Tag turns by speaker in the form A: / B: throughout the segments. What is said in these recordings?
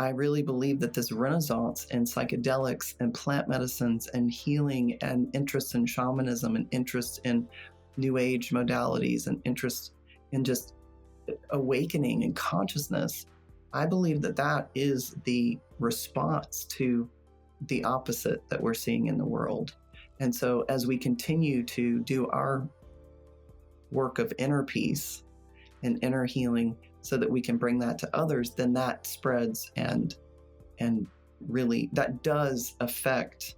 A: I really believe that this renaissance in psychedelics and plant medicines and healing and interest in shamanism and interest in new age modalities and interest in just awakening and consciousness, I believe that that is the response to the opposite that we're seeing in the world. And so as we continue to do our work of inner peace and inner healing so that we can bring that to others, then that spreads and really that does affect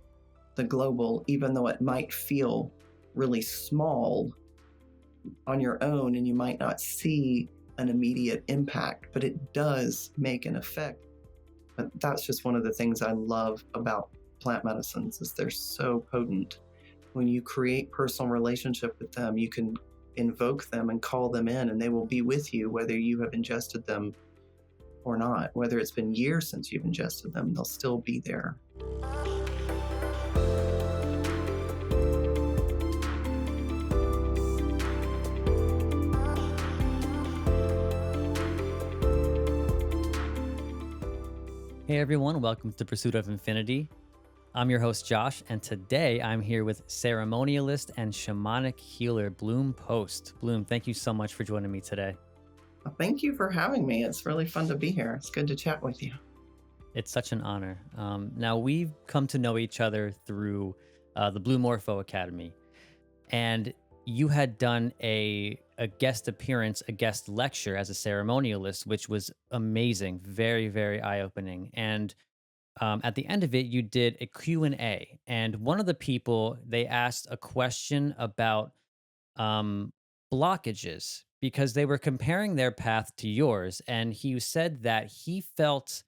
A: the global, even though it might feel really small on your own and you might not see an immediate impact, but it does make an effect. But that's just one of the things I love about plant medicines is they're so potent. When you create personal relationship with them, you can invoke them and call them in, and they will be with you whether you have ingested them or not. Whether it's been years since you've ingested them, they'll still be there.
B: Hey everyone, welcome to Pursuit of Infinity. I'm your host Josh, and today I'm here with ceremonialist and shamanic healer Bloom Post. Bloom, thank you so much for joining me today.
A: Well, thank you for having me. It's really fun to be here. It's good to chat with you.
B: It's such an honor. Now, we've come to know each other through the Blue Morpho Academy, and you had done a guest appearance, a guest lecture as a ceremonialist, which was amazing, very, very eye-opening. And at the end of it, you did a Q&A, and one of the people, they asked a question about um, blockages because they were comparing their path to yours. And he said that he felt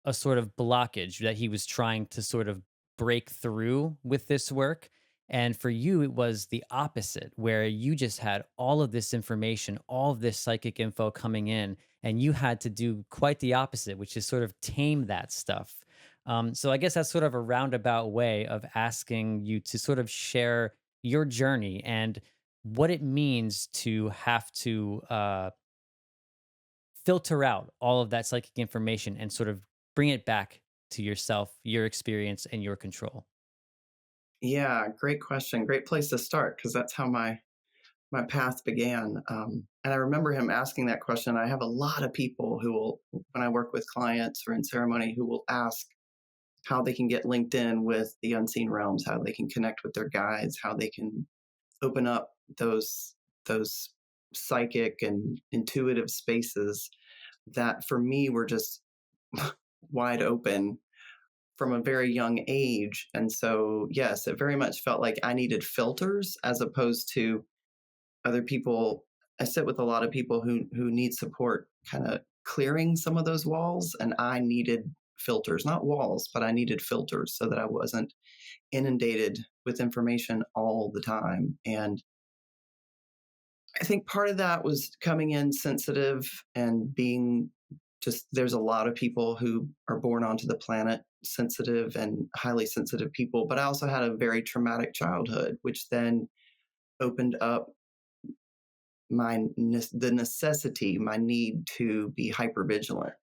B: a sort of blockage that he was trying to sort of break through with this work. And for you, it was the opposite, where you just had all of this information, all of this psychic info coming in, and you had to do quite the opposite, which is sort of tame that stuff. So I guess that's sort of a roundabout way of asking you to sort of share your journey and what it means to have to filter out all of that psychic information and sort of bring it back to yourself, your experience, and your control.
A: Yeah, great question. Great place to start because that's how my path began. And I remember him asking that question. I have a lot of people who will, when I work with clients or in ceremony, who will ask how they can get linked in with the unseen realms, how they can connect with their guides, how they can open up those psychic and intuitive spaces that for me were just wide open from a very young age. And so, yes, it very much felt like I needed filters as opposed to other people. I sit with a lot of people who need support kind of clearing some of those walls, and I needed filters, not walls, but I needed filters so that I wasn't inundated with information all the time. And I think part of that was coming in sensitive and being just there's a lot of people who are born onto the planet sensitive and highly sensitive people, but I also had a very traumatic childhood, which then opened up the necessity, my need to be hypervigilant.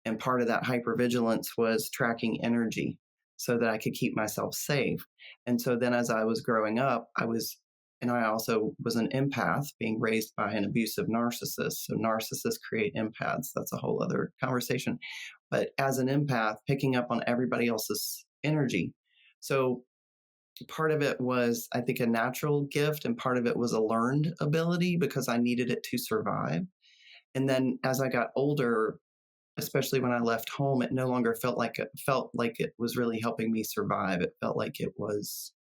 A: And part of that hypervigilance was tracking energy so that I could keep myself safe. And so then as I was growing up, and I also was an empath being raised by an abusive narcissist. So narcissists create empaths. That's a whole other conversation. But as an empath, picking up on everybody else's energy. So part of it was, I think, a natural gift, and part of it was a learned ability because I needed it to survive. And then as I got older, especially when I left home, it no longer felt like it was really helping me survive. It felt like it was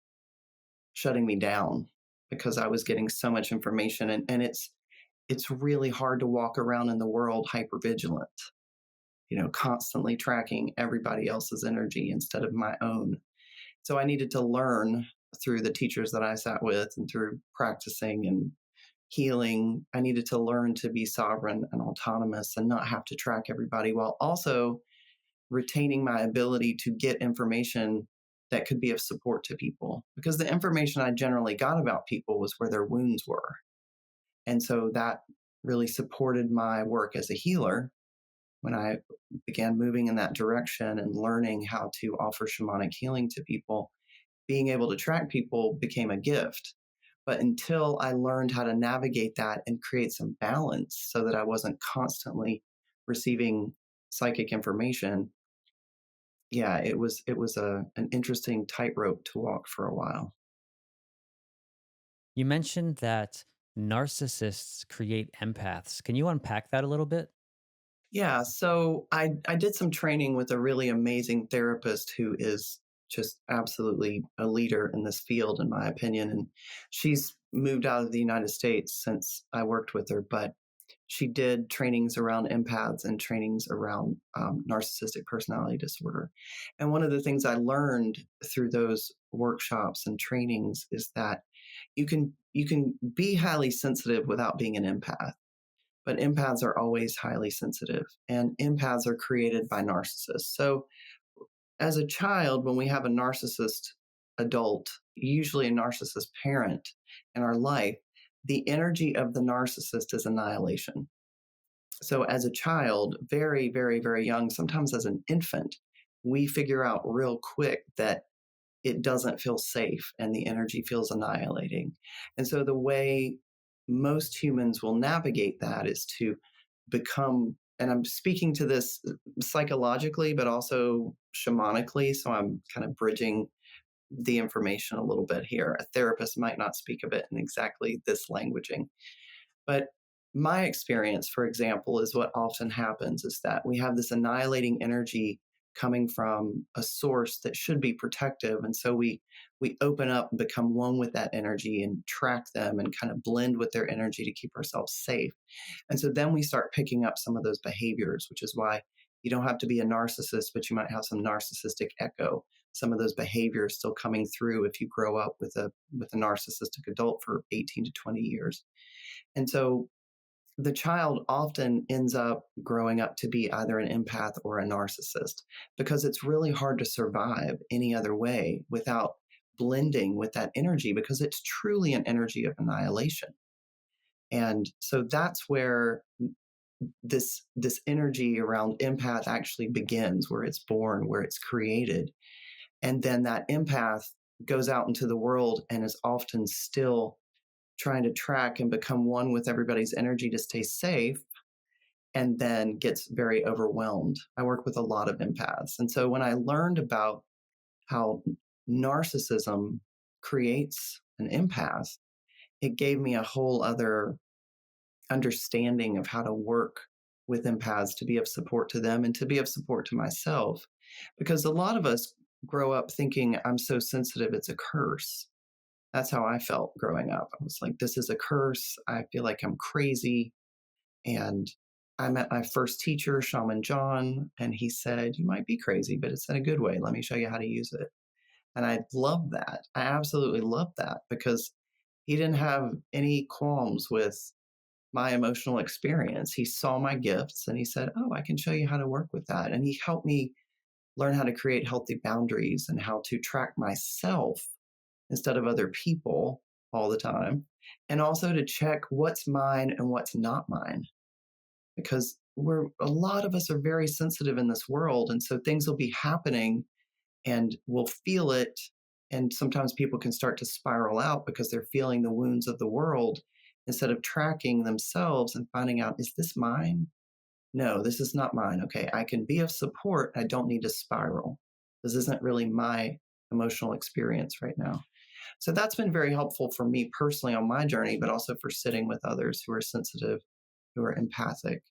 A: shutting me down because I was getting so much information, and it's really hard to walk around in the world hypervigilant, constantly tracking everybody else's energy instead of my own. So I needed to learn through the teachers that I sat with and through practicing and healing. I needed to learn to be sovereign and autonomous and not have to track everybody while also retaining my ability to get information that could be of support to people. Because the information I generally got about people was where their wounds were. And so that really supported my work as a healer. when I began moving in that direction and learning how to offer shamanic healing to people, being able to track people became a gift. But until I learned how to navigate that and create some balance so that I wasn't constantly receiving psychic information, yeah, it was an interesting tightrope to walk for a while.
B: You mentioned that narcissists create empaths. Can you unpack that a little bit?
A: Yeah, so I did some training with a really amazing therapist who is just absolutely a leader in this field, in my opinion. And she's moved out of the United States since I worked with her, but she did trainings around empaths and trainings around narcissistic personality disorder. And one of the things I learned through those workshops and trainings is that you can be highly sensitive without being an empath, but empaths are always highly sensitive, and empaths are created by narcissists. So, as a child, when we have a narcissist adult, usually a narcissist parent in our life, the energy of the narcissist is annihilation. So, as a child, very, very, very young, sometimes as an infant, we figure out real quick that it doesn't feel safe and the energy feels annihilating. And so the way most humans will navigate that is to become, and I'm speaking to this psychologically, but also shamanically. So I'm kind of bridging the information a little bit here. A therapist might not speak of it in exactly this languaging. But my experience, for example, is what often happens is that we have this annihilating energy coming from a source that should be protective. And so we open up and become one with that energy and track them and kind of blend with their energy to keep ourselves safe. And so then we start picking up some of those behaviors, which is why you don't have to be a narcissist, but you might have some narcissistic echo. Some of those behaviors still coming through if you grow up with a narcissistic adult for 18 to 20 years. And so the child often ends up growing up to be either an empath or a narcissist because it's really hard to survive any other way without blending with that energy because it's truly an energy of annihilation. And so that's where this energy around empath actually begins, where it's born, where it's created. And then that empath goes out into the world and is often still trying to track and become one with everybody's energy to stay safe, and then gets very overwhelmed. I work with a lot of empaths. And so when I learned about how narcissism creates an empath, it gave me a whole other understanding of how to work with empaths to be of support to them and to be of support to myself. Because a lot of us grow up thinking, I'm so sensitive, it's a curse. That's how I felt growing up. I was like, this is a curse. I feel like I'm crazy. And I met my first teacher, Shaman John, and he said, you might be crazy, but it's in a good way. Let me show you how to use it. And I love that. I absolutely love that because he didn't have any qualms with my emotional experience. He saw my gifts and he said, oh, I can show you how to work with that. And he helped me learn how to create healthy boundaries and how to track myself instead of other people all the time. And also to check what's mine and what's not mine. Because a lot of us are very sensitive in this world. And so things will be happening and we'll feel it. And sometimes people can start to spiral out because they're feeling the wounds of the world instead of tracking themselves and finding out, is this mine? No, this is not mine. Okay, I can be of support. I don't need to spiral. This isn't really my emotional experience right now. So that's been very helpful for me personally on my journey, but also for sitting with others who are sensitive, who are empathic.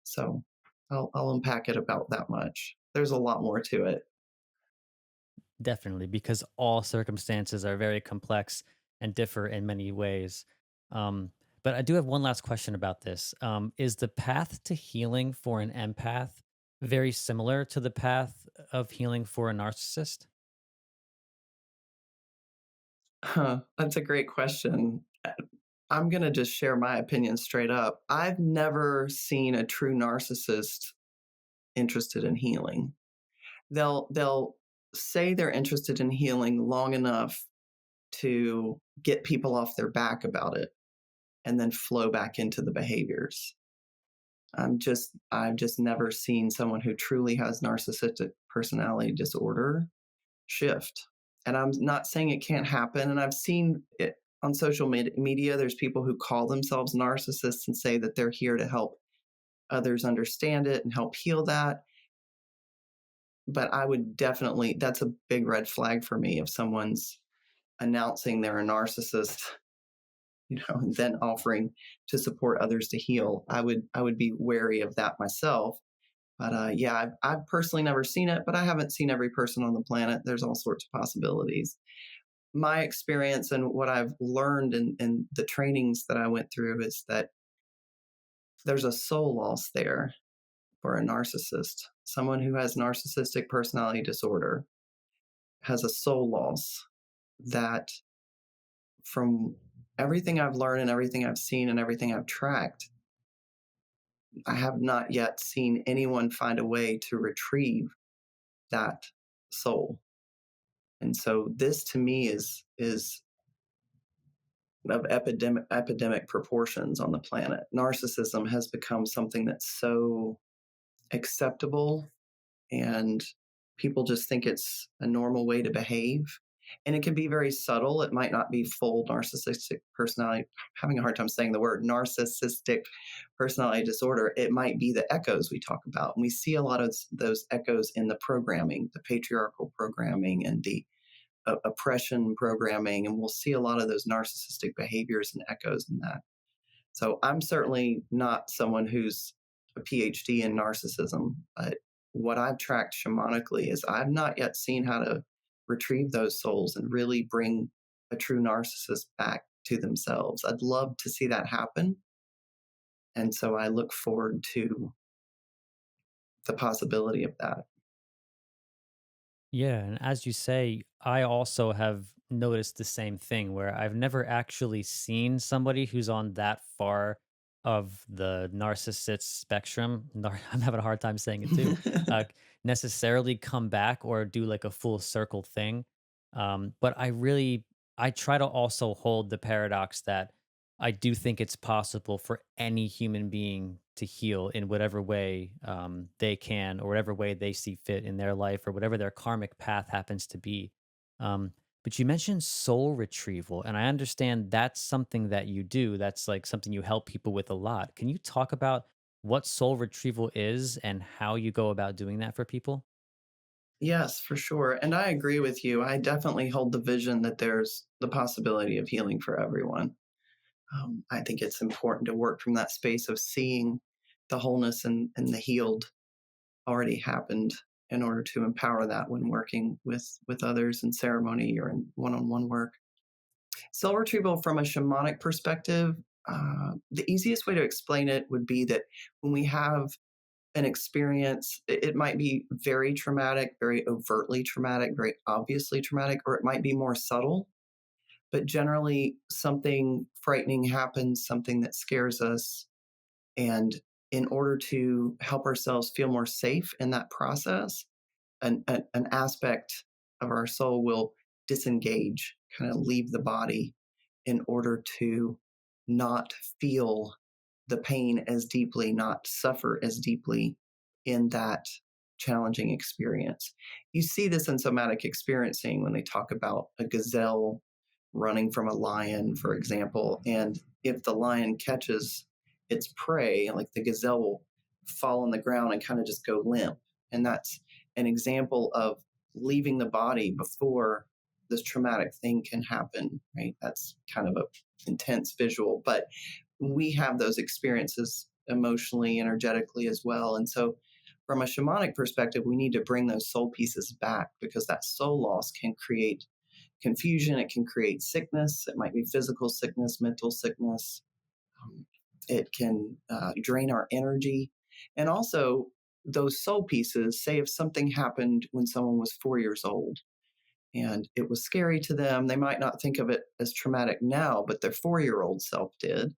A: So I'll unpack it about that much. There's a lot more to it.
B: Definitely, because all circumstances are very complex and differ in many ways. Um, but I do have one last question about this. Is the path to healing for an empath very similar to the path of healing for a narcissist?
A: Huh, that's a great question. I'm going to just share my opinion straight up. I've never seen a true narcissist interested in healing. They'll say they're interested in healing long enough to get people off their back about it and then flow back into the behaviors. I've just never seen someone who truly has narcissistic personality disorder shift. And I'm not saying it can't happen. And I've seen it on social media. There's people who call themselves narcissists and say that they're here to help others understand it and help heal that. But I would definitely, that's a big red flag for me if someone's announcing they're a narcissist, and then offering to support others to heal. I would be wary of that myself. But yeah, I've personally never seen it, but I haven't seen every person on the planet. There's all sorts of possibilities. My experience and what I've learned in the trainings that I went through is that there's a soul loss there for a narcissist. Someone who has narcissistic personality disorder has a soul loss that, from everything I've learned and everything I've seen and everything I've tracked, I have not yet seen anyone find a way to retrieve that soul. And so this to me is of epidemic proportions on the planet. Narcissism has become something that's so acceptable, and people just think it's a normal way to behave. And it can be very subtle. It might not be full narcissistic personality. I'm having a hard time saying the word narcissistic personality disorder. It might be the echoes we talk about. And we see a lot of those echoes in the programming, the patriarchal programming and the oppression programming. And we'll see a lot of those narcissistic behaviors and echoes in that. So I'm certainly not someone who's a PhD in narcissism, but what I've tracked shamanically is I've not yet seen how to retrieve those souls and really bring a true narcissist back to themselves. I'd love to see that happen. And so I look forward to the possibility of that.
B: Yeah, and as you say, I also have noticed the same thing where I've never actually seen somebody who's on that far of the narcissist spectrum. I'm having a hard time saying it too. Uh, Necessarily come back or do like a full circle thing. But I try to also hold the paradox that I do think it's possible for any human being to heal in whatever way they can, or whatever way they see fit in their life, or whatever their karmic path happens to be. But you mentioned soul retrieval, and I understand that's something that you do. That's like something you help people with a lot. Can you talk about what soul retrieval is and how you go about doing that for people?
A: Yes, for sure. And I agree with you. I definitely hold the vision that there's the possibility of healing for everyone. I think it's important to work from that space of seeing the wholeness and the healed already happened in order to empower that when working with others in ceremony or in one-on-one work. Soul retrieval from a shamanic perspective, the easiest way to explain it would be that when we have an experience, it might be very traumatic, very overtly traumatic, very obviously traumatic, or it might be more subtle. But generally, something frightening happens, something that scares us. And in order to help ourselves feel more safe in that process, an aspect of our soul will disengage, kind of leave the body in order to not feel the pain as deeply, not suffer as deeply in that challenging experience. You see this in somatic experiencing when they talk about a gazelle running from a lion, for example. And if the lion catches its prey, like the gazelle will fall on the ground and kind of just go limp. And that's an example of leaving the body before this traumatic thing can happen, right? That's kind of a intense visual, but we have those experiences emotionally, energetically as well. And so from a shamanic perspective, we need to bring those soul pieces back because that soul loss can create confusion. It can create sickness. It might be physical sickness, mental sickness. Um, it can drain our energy. And also, those soul pieces, say if something happened when someone was 4 years old and it was scary to them, they might not think of it as traumatic now, but their 4 year old self did.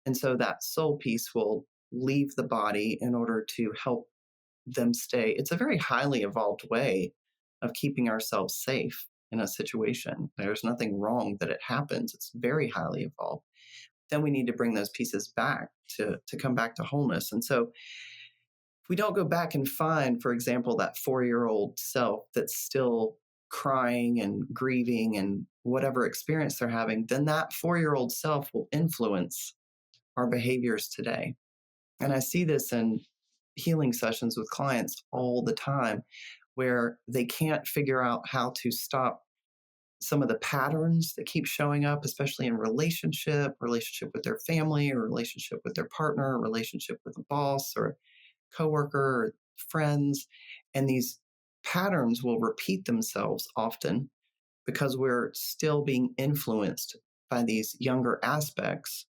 A: And so that soul piece will leave the body in order to help them stay. It's a very highly evolved way of keeping ourselves safe in a situation. There's nothing wrong that it happens. It's very highly evolved. then we need to bring those pieces back to come back to wholeness. And so if we don't go back and find, for example, that 4-year-old self that's still crying and grieving and whatever experience they're having, then that 4-year-old self will influence our behaviors today. And I see this in healing sessions with clients all the time, where they can't figure out how to stop some of the patterns that keep showing up, especially in relationship with their family, or relationship with their partner, relationship with a boss or coworker or friends. And these patterns will repeat themselves often because we're still being influenced by these younger aspects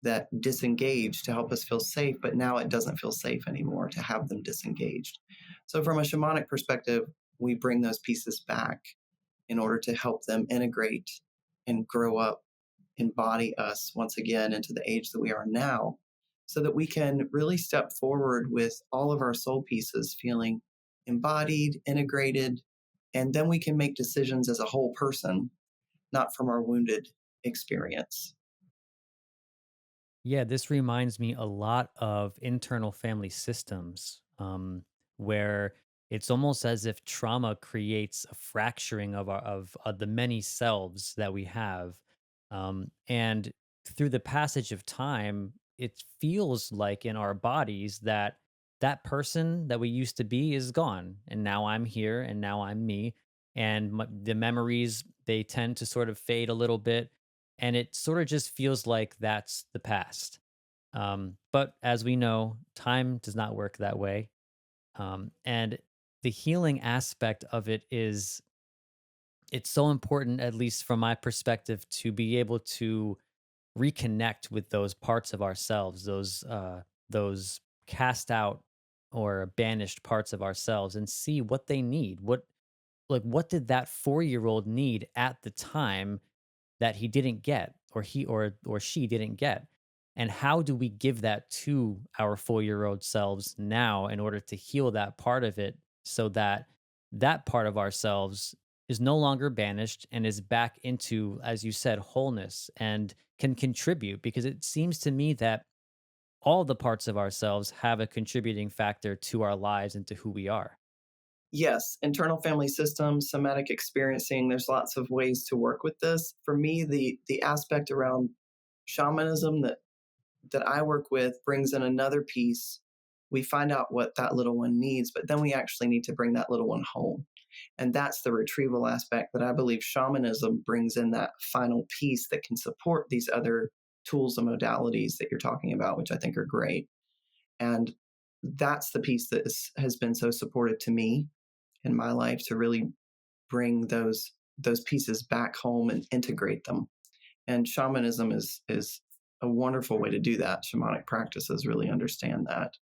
A: that disengage to help us feel safe, but now it doesn't feel safe anymore to have them disengaged. So, from a shamanic perspective, we bring those pieces back in order to help them integrate and grow up, embody us once again into the age that we are now, so that we can really step forward with all of our soul pieces feeling embodied, integrated, and then we can make decisions as a whole person, not from our wounded experience.
B: Yeah, this reminds me a lot of internal family systems, where it's almost as if trauma creates a fracturing of the many selves that we have, and through the passage of time, it feels like in our bodies that that person that we used to be is gone, and now I'm here, and now I'm me, and the memories, they tend to sort of fade a little bit, and it sort of just feels like that's the past. But as we know, time does not work that way. And the healing aspect of it is, it's so important, at least from my perspective, to be able to reconnect with those parts of ourselves, those cast out or banished parts of ourselves, and see what they need. What did that 4-year-old need at the time that he didn't get, or he or she didn't get, and how do we give that to our 4-year-old selves now in order to heal that part of it, so that that part of ourselves is no longer banished and is back into, as you said, wholeness, and can contribute, because it seems to me that all the parts of ourselves have a contributing factor to our lives and to who we are.
A: Yes, internal family systems, somatic experiencing, there's lots of ways to work with this. For me, the aspect around shamanism that I work with brings in another piece. We find out what that little one needs, but then we actually need to bring that little one home. And that's the retrieval aspect that I believe shamanism brings in, that final piece that can support these other tools and modalities that you're talking about, which I think are great. And that's the piece that has been so supportive to me in my life, to really bring those pieces back home and integrate them. And shamanism is a wonderful way to do that. Shamanic practices really understand that.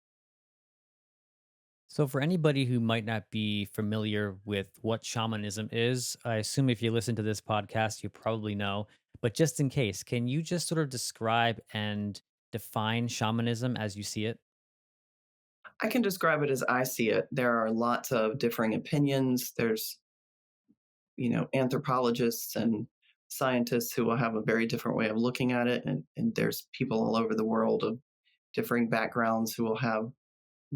B: So, for anybody who might not be familiar with what shamanism is, I assume if you listen to this podcast, you probably know. But just in case, can you just sort of describe and define shamanism as you see it?
A: I can describe it as I see it. There are lots of differing opinions. There's, anthropologists and scientists who will have a very different way of looking at it. And there's people all over the world of differing backgrounds who will have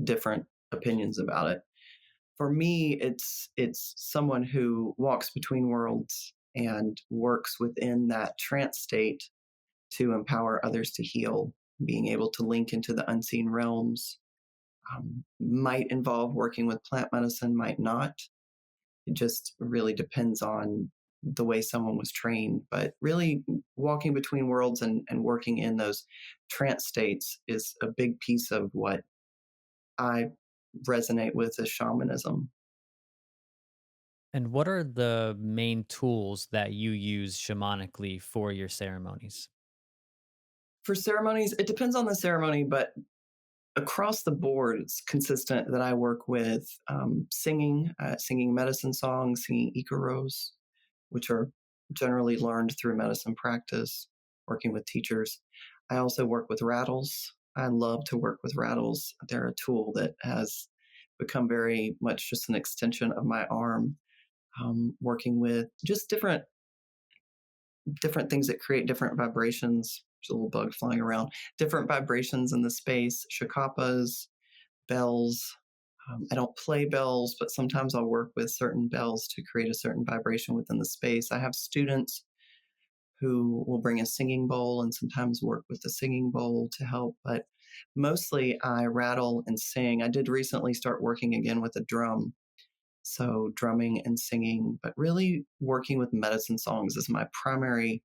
A: different opinions about it. For me, it's someone who walks between worlds and works within that trance state to empower others to heal, being able to link into the unseen realms. Might involve working with plant medicine, might not. It just really depends on the way someone was trained. But really, walking between worlds and working in those trance states is a big piece of what I resonate with as shamanism.
B: And what are the main tools that you use shamanically for your ceremonies?
A: For ceremonies, it depends on the ceremony, but across the board, it's consistent that I work with singing medicine songs, singing ikaros, which are generally learned through medicine practice, working with teachers. I also work with rattles. I love to work with rattles. They're a tool that has become very much just an extension of my arm. Working with just different things that create different vibrations. There's a little bug flying around. Different vibrations in the space, shakapas, bells. I don't play bells, but sometimes I'll work with certain bells to create a certain vibration within the space. I have students who will bring a singing bowl and sometimes work with the singing bowl to help, but mostly I rattle and sing. I did recently start working again with a drum, so drumming and singing, but really working with medicine songs is my primary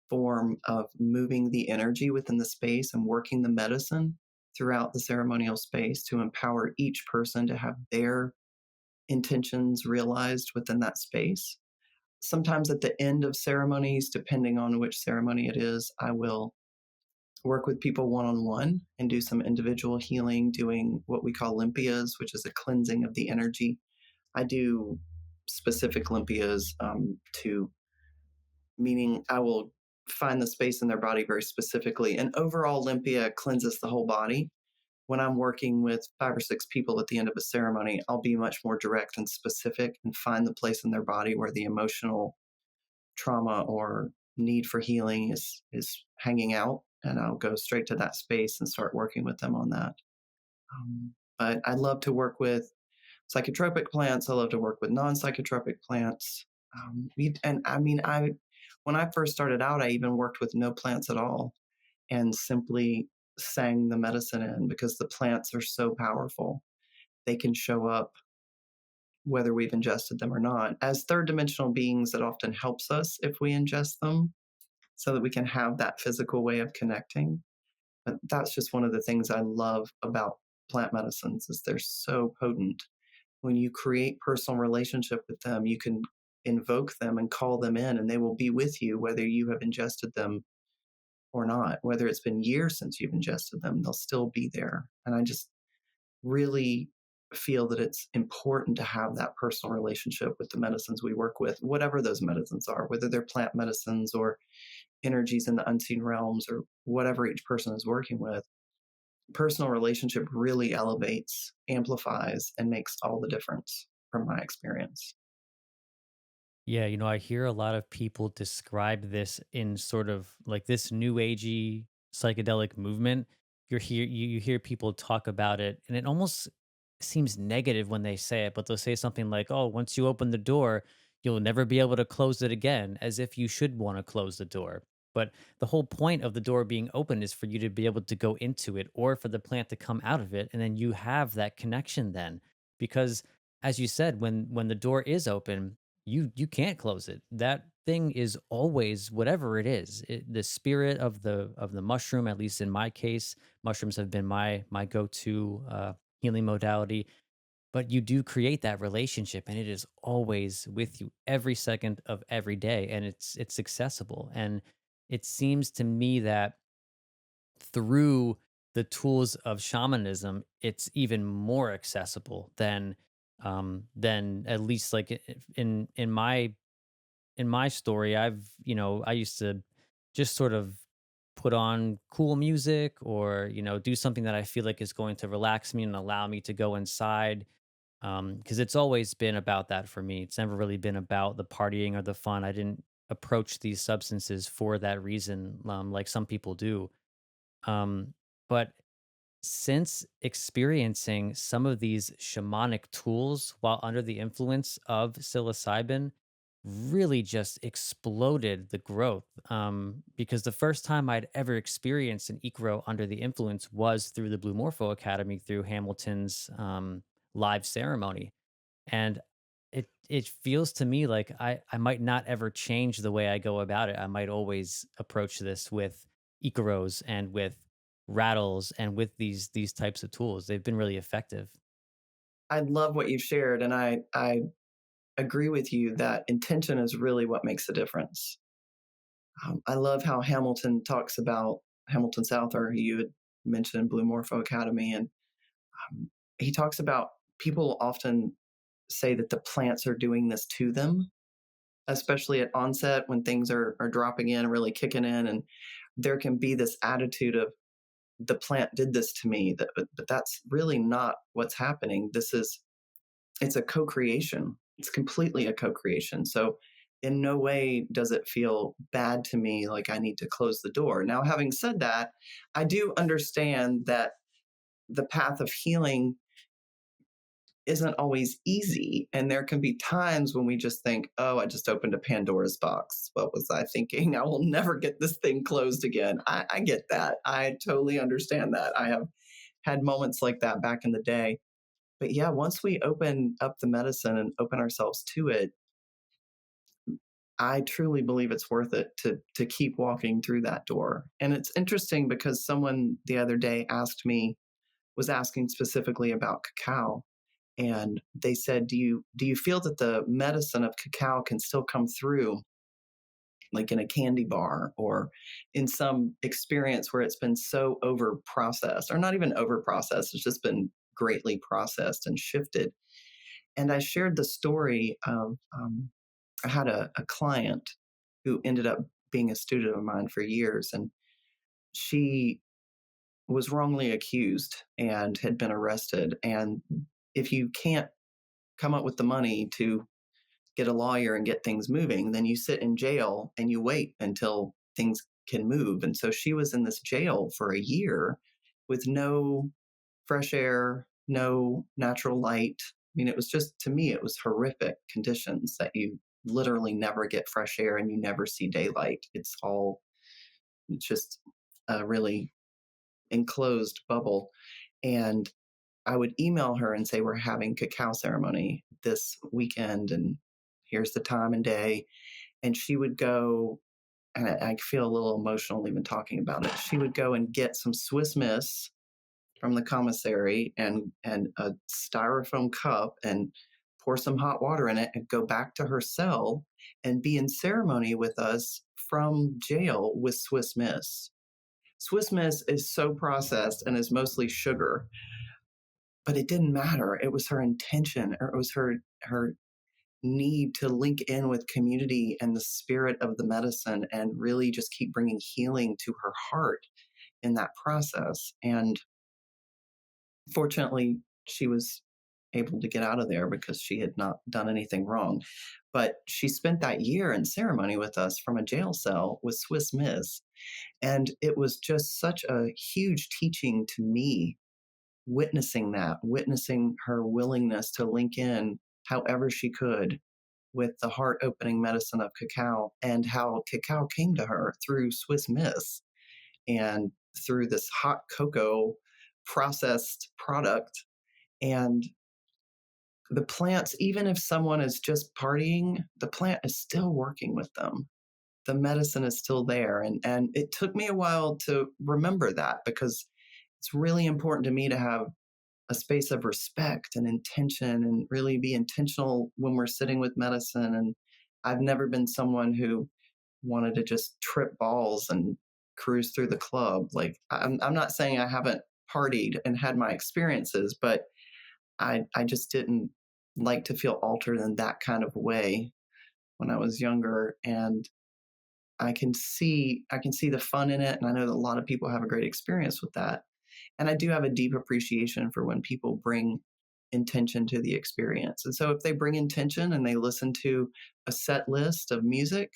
A: form of moving the energy within the space and working the medicine throughout the ceremonial space to empower each person to have their intentions realized within that space. Sometimes at the end of ceremonies, depending on which ceremony it is, I will work with people one on one and do some individual healing, doing what we call limpias, which is a cleansing of the energy. I do specific limpias to meaning I will find the space in their body very specifically. An overall limpia cleanses the whole body. When I'm working with 5 or 6 people at the end of a ceremony, I'll be much more direct and specific and find the place in their body where the emotional trauma or need for healing is hanging out, and I'll go straight to that space and start working with them on that. But I love to work with psychotropic plants. I love to work with non-psychotropic plants. And I mean, I when I first started out, I even worked with no plants at all and simply sang the medicine in because the plants are so powerful. They can show up whether we've ingested them or not. As third dimensional beings, it often helps us if we ingest them so that we can have that physical way of connecting. But that's just one of the things I love about plant medicines is they're so potent. When you create personal relationship with them, you can invoke them and call them in and they will be with you whether you have ingested them or not. Whether it's been years since you've ingested them, they'll still be there. And I just really feel that it's important to have that personal relationship with the medicines we work with, whatever those medicines are, whether they're plant medicines or energies in the unseen realms or whatever each person is working with. Personal relationship really elevates, amplifies, and makes all the difference from my experience.
B: Yeah, I hear a lot of people describe this in sort of like this new agey psychedelic movement. You hear people talk about it, and it almost seems negative when they say it, but they'll say something like, "Oh, once you open the door, you'll never be able to close it again," as if you should want to close the door. But the whole point of the door being open is for you to be able to go into it or for the plant to come out of it, and then you have that connection then. Because as you said, when the door is open, you can't close it. That thing is always whatever it is. The spirit of the mushroom, at least in my case, mushrooms have been my go-to healing modality. But you do create that relationship, and it is always with you every second of every day, and it's accessible. And it seems to me that through the tools of shamanism, it's even more accessible than at least like in my story, I used to just sort of put on cool music or, do something that I feel like is going to relax me and allow me to go inside. Because it's always been about that for me. It's never really been about the partying or the fun. I didn't approach these substances for that reason, like some people do. But since experiencing some of these shamanic tools while under the influence of psilocybin, really just exploded the growth. Because the first time I'd ever experienced an Ikro under the influence was through the Blue Morpho Academy through Hamilton's live ceremony. And it feels to me like I might not ever change the way I go about it. I might always approach this with Ikaros and with rattles and with these types of tools. They've been really effective.
A: I love what you've shared, and I agree with you that intention is really what makes the difference. I love how Hamilton talks about Hamilton Souther, who you had mentioned, Blue Morpho Academy, and he talks about people often say that the plants are doing this to them, especially at onset when things are dropping in, really kicking in, and there can be this attitude of the plant did this to me, but that's really not what's happening. It's a co-creation. It's completely a co-creation. So in no way does it feel bad to me like I need to close the door. Now, having said that, I do understand that the path of healing isn't always easy. And there can be times when we just think, oh, I just opened a Pandora's box. What was I thinking? I will never get this thing closed again. I get that. I totally understand that. I have had moments like that back in the day. But yeah, once we open up the medicine and open ourselves to it, I truly believe it's worth it to keep walking through that door. And it's interesting because someone the other day was asking specifically about cacao, and they said, do you feel that the medicine of cacao can still come through, like in a candy bar or in some experience where it's been so over processed, or not even over processed, it's just been greatly processed and shifted. And I shared the story of I had a client who ended up being a student of mine for years, and she was wrongly accused and had been arrested. And if you can't come up with the money to get a lawyer and get things moving, then you sit in jail and you wait until things can move. And so she was in this jail for a year with no fresh air, no natural light. I mean, it was just, to me, it was horrific conditions that you literally never get fresh air and you never see daylight. It's just a really enclosed bubble. And I would email her and say, we're having cacao ceremony this weekend, and here's the time and day. And she would go, and I feel a little emotional even talking about it. She would go and get some Swiss Miss from the commissary and a styrofoam cup and pour some hot water in it and go back to her cell and be in ceremony with us from jail with Swiss Miss. Swiss Miss is so processed and is mostly sugar, but it didn't matter. It was her intention, or it was her need to link in with community and the spirit of the medicine and really just keep bringing healing to her heart in that process. And fortunately, she was able to get out of there because she had not done anything wrong. But she spent that year in ceremony with us from a jail cell with Swiss Miss. And it was just such a huge teaching to me, witnessing that, witnessing her willingness to link in however she could with the heart opening medicine of cacao, and how cacao came to her through Swiss Miss and through this hot cocoa processed product. And the plants, even if someone is just partying, the plant is still working with them. The medicine is still there. And it took me a while to remember that, because it's really important to me to have a space of respect and intention and really be intentional when we're sitting with medicine. And I've never been someone who wanted to just trip balls and cruise through the club. Like, I'm not saying I haven't partied and had my experiences, but I just didn't like to feel altered in that kind of way when I was younger. And I can see the fun in it. And I know that a lot of people have a great experience with that. And I do have a deep appreciation for when people bring intention to the experience. And so if they bring intention and they listen to a set list of music,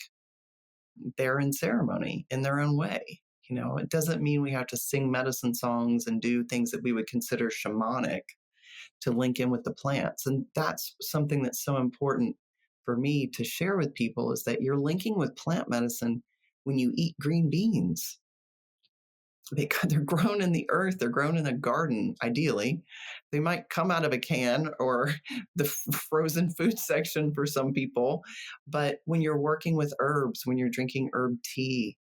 A: they're in ceremony in their own way. You know, it doesn't mean we have to sing medicine songs and do things that we would consider shamanic to link in with the plants. And that's something that's so important for me to share with people, is that you're linking with plant medicine when you eat green beans. They're grown in the earth. They're grown in a garden, ideally. They might come out of a can or the frozen food section for some people. But when you're working with herbs, when you're drinking herb tea,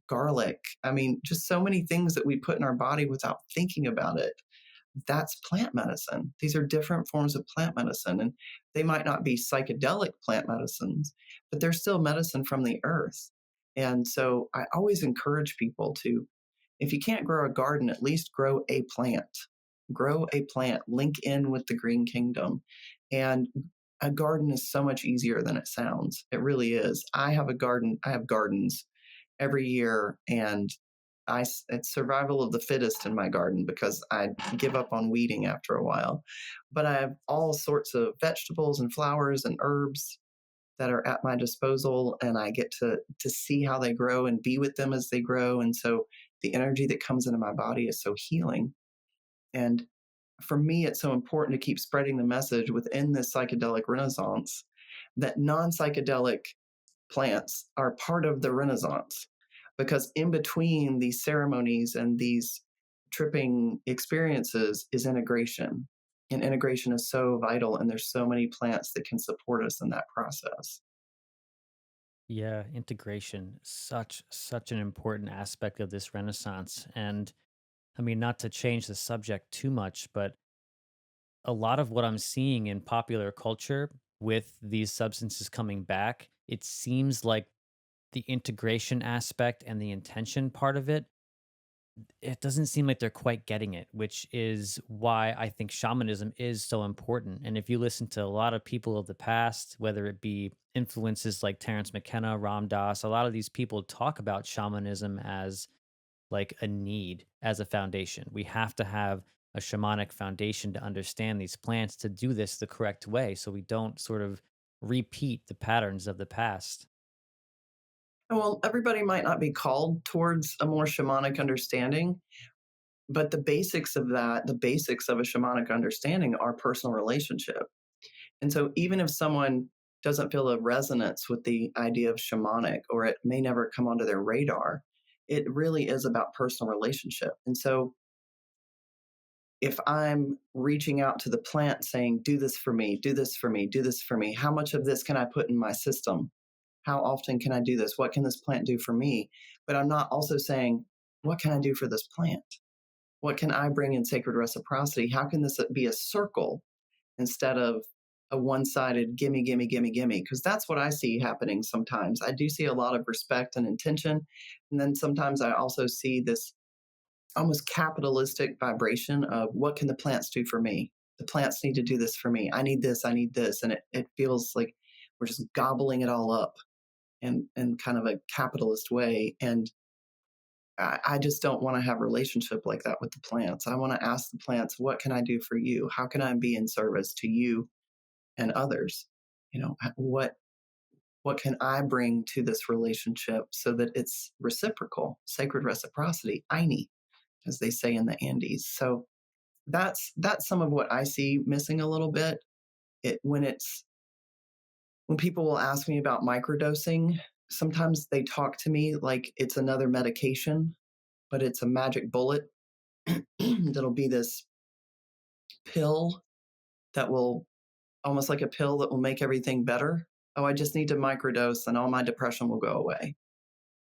A: garlic, I mean, just so many things that we put in our body without thinking about it, that's plant medicine. These are different forms of plant medicine. And they might not be psychedelic plant medicines, but they're still medicine from the earth. And so I always encourage people to, if you can't grow a garden, at least grow a plant. Grow a plant, link in with the green kingdom. And a garden is so much easier than it sounds. It really is. I have a garden, I have gardens every year, and it's survival of the fittest in my garden because I give up on weeding after a while. But I have all sorts of vegetables and flowers and herbs that are at my disposal, and I get to see how they grow and be with them as they grow. And so the energy that comes into my body is so healing. And for me, it's so important to keep spreading the message within this psychedelic renaissance that non-psychedelic plants are part of the renaissance, because in between these ceremonies and these tripping experiences is integration, and integration is so vital, and there's so many plants that can support us in that process.
B: Yeah, integration, such an important aspect of this renaissance. And I mean, not to change the subject too much, but a lot of what I'm seeing in popular culture with these substances coming back, it seems like the integration aspect and the intention part of it doesn't seem like they're quite getting it, which is why I think shamanism is so important. And if you listen to a lot of people of the past, whether it be influences like Terrence McKenna, Ram Dass, a lot of these people talk about shamanism as like a need, as a foundation. We have to have a shamanic foundation to understand these plants to do this the correct way so we don't sort of repeat the patterns of the past.
A: Well, everybody might not be called towards a more shamanic understanding, but the basics of that, the basics of a shamanic understanding are personal relationship. And so even if someone doesn't feel a resonance with the idea of shamanic, or it may never come onto their radar, it really is about personal relationship. And so if I'm reaching out to the plant saying, do this for me, do this for me, do this for me, how much of this can I put in my system? How often can I do this? What can this plant do for me? But I'm not also saying, what can I do for this plant? What can I bring in sacred reciprocity? How can this be a circle instead of a one-sided gimme, gimme, gimme, gimme? Because that's what I see happening sometimes. I do see a lot of respect and intention. And then sometimes I also see this almost capitalistic vibration of what can the plants do for me? The plants need to do this for me. I need this, I need this. And it feels like we're just gobbling it all up in kind of a capitalist way. And I just don't want to have a relationship like that with the plants. I want to ask the plants, what can I do for you? How can I be in service to you and others? You know, what can I bring to this relationship so that it's reciprocal, sacred reciprocity, Aini, as they say in the Andes. So that's some of what I see missing a little bit. When people will ask me about microdosing, sometimes they talk to me like it's another medication, but it's a magic bullet that'll be this pill that will almost like a pill that will make everything better. Oh, I just need to microdose and all my depression will go away.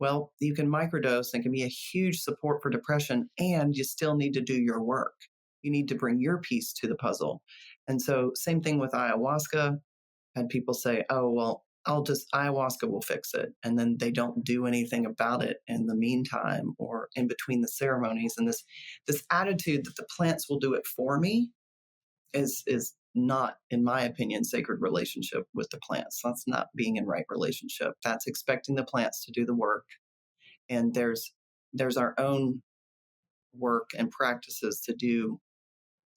A: Well, you can microdose and it can be a huge support for depression, and you still need to do your work. You need to bring your piece to the puzzle. And so, same thing with ayahuasca. Had people say, oh, well, ayahuasca will fix it. And then they don't do anything about it in the meantime or in between the ceremonies. And this attitude that the plants will do it for me is not, in my opinion, sacred relationship with the plants. That's not being in right relationship. That's expecting the plants to do the work. And there's our own work and practices to do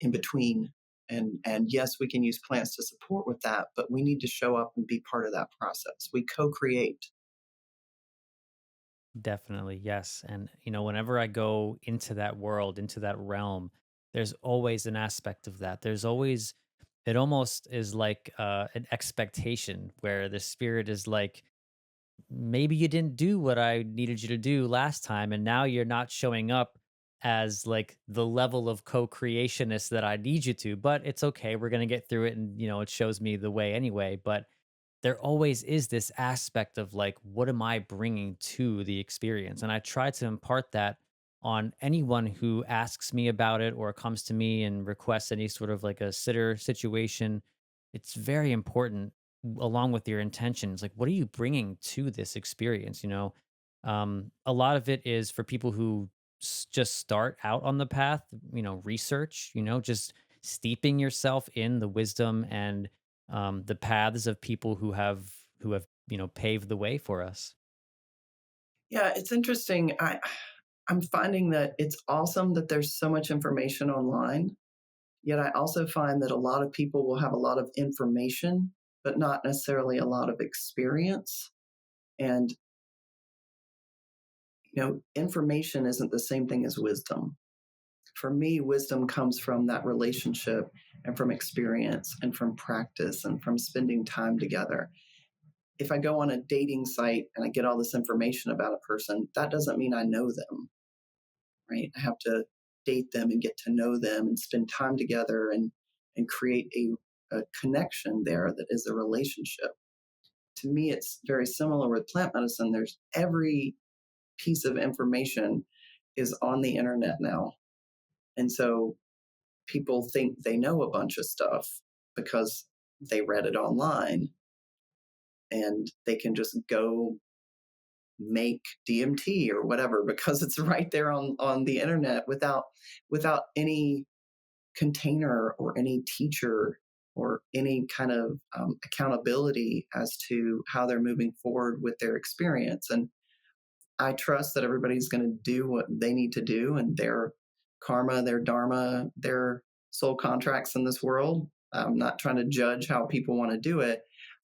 A: in between. And yes, we can use plants to support with that, but we need to show up and be part of that process. We co-create.
B: Definitely, yes. And whenever I go into that world, into that realm, there's always an aspect of that. There's always it almost is like an expectation where the spirit is like, maybe you didn't do what I needed you to do last time, and now you're not showing up as like the level of co-creationist that I need you to, but it's okay. We're going to get through it. And, it shows me the way anyway. But there always is this aspect of like, what am I bringing to the experience? And I try to impart that on anyone who asks me about it or comes to me and requests any sort of like a sitter situation. It's very important, along with your intentions. Like, what are you bringing to this experience? A lot of it is for people who just start out on the path, research, just steeping yourself in the wisdom and the paths of people who have paved the way for us.
A: Yeah, it's interesting. I'm finding that it's awesome that there's so much information online. Yet I also find that a lot of people will have a lot of information but not necessarily a lot of experience. And, information isn't the same thing as wisdom. For me, wisdom comes from that relationship and from experience and from practice and from spending time together. If I go on a dating site and I get all this information about a person, that doesn't mean I know them, right? I have to date them and get to know them and spend time together and create a connection there that is a relationship. To me, it's very similar with plant medicine. There's every piece of information is on the internet now. And so people think they know a bunch of stuff because they read it online, and they can just go make DMT or whatever because it's right there on the internet without any container or any teacher or any kind of accountability as to how they're moving forward with their experience. And I trust that everybody's going to do what they need to do, and their karma, their dharma, their soul contracts in this world. I'm not trying to judge how people want to do it.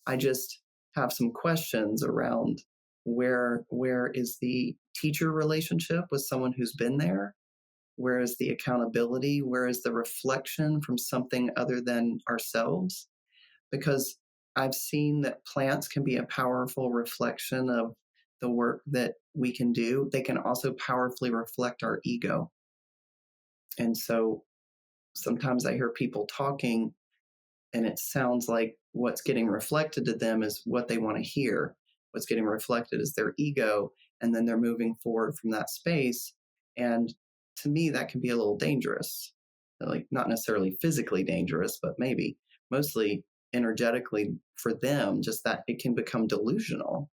A: I just have some questions around where is the teacher relationship with someone who's been there? Where is the accountability? Where is the reflection from something other than ourselves? Because I've seen that plants can be a powerful reflection of the work that we can do. They can also powerfully reflect our ego. And so sometimes I hear people talking, and it sounds like what's getting reflected to them is what they want to hear. What's getting reflected is their ego, and then they're moving forward from that space. And to me, that can be a little dangerous. Like, not necessarily physically dangerous, but maybe mostly energetically for them, just that it can become delusional.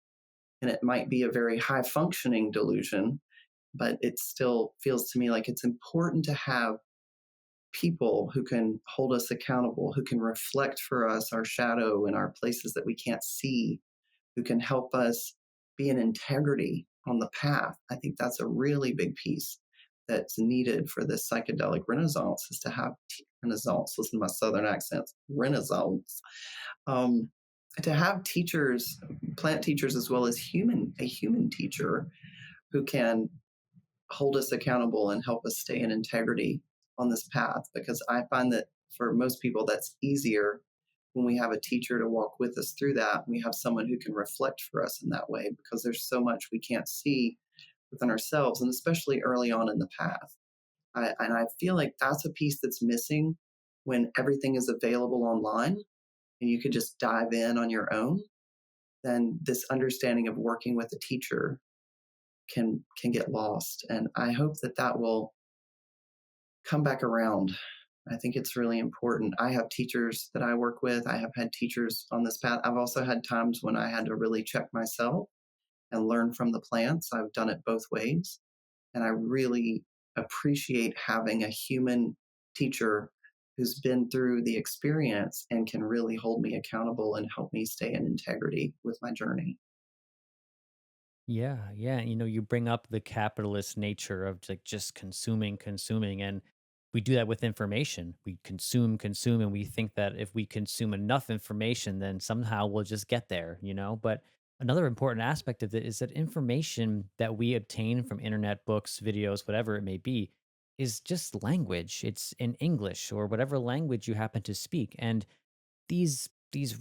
A: And it might be a very high functioning delusion, but it still feels to me like it's important to have people who can hold us accountable, who can reflect for us our shadow and our places that we can't see, who can help us be in integrity on the path. I think that's a really big piece that's needed for this psychedelic renaissance, is to have renaissance. Listen to my southern accents, renaissance. Um, to have teachers, plant teachers, as well as a human teacher who can hold us accountable and help us stay in integrity on this path. Because I find that for most people, that's easier when we have a teacher to walk with us through that. We have someone who can reflect for us in that way, because there's so much we can't see within ourselves, and especially early on in the path. And I feel like that's a piece that's missing when everything is available online and you could just dive in on your own. Then this understanding of working with a teacher can get lost. And I hope that that will come back around. I think it's really important. I have teachers that I work with. I have had teachers on this path. I've also had times when I had to really check myself and learn from the plants. I've done it both ways. And I really appreciate having a human teacher who's been through the experience and can really hold me accountable and help me stay in integrity with my journey.
B: Yeah, yeah. You bring up the capitalist nature of like just consuming, consuming, and we do that with information. We consume, consume, and we think that if we consume enough information, then somehow we'll just get there. But another important aspect of it is that information that we obtain from internet, books, videos, whatever it may be, is just language. It's in English or whatever language you happen to speak. And these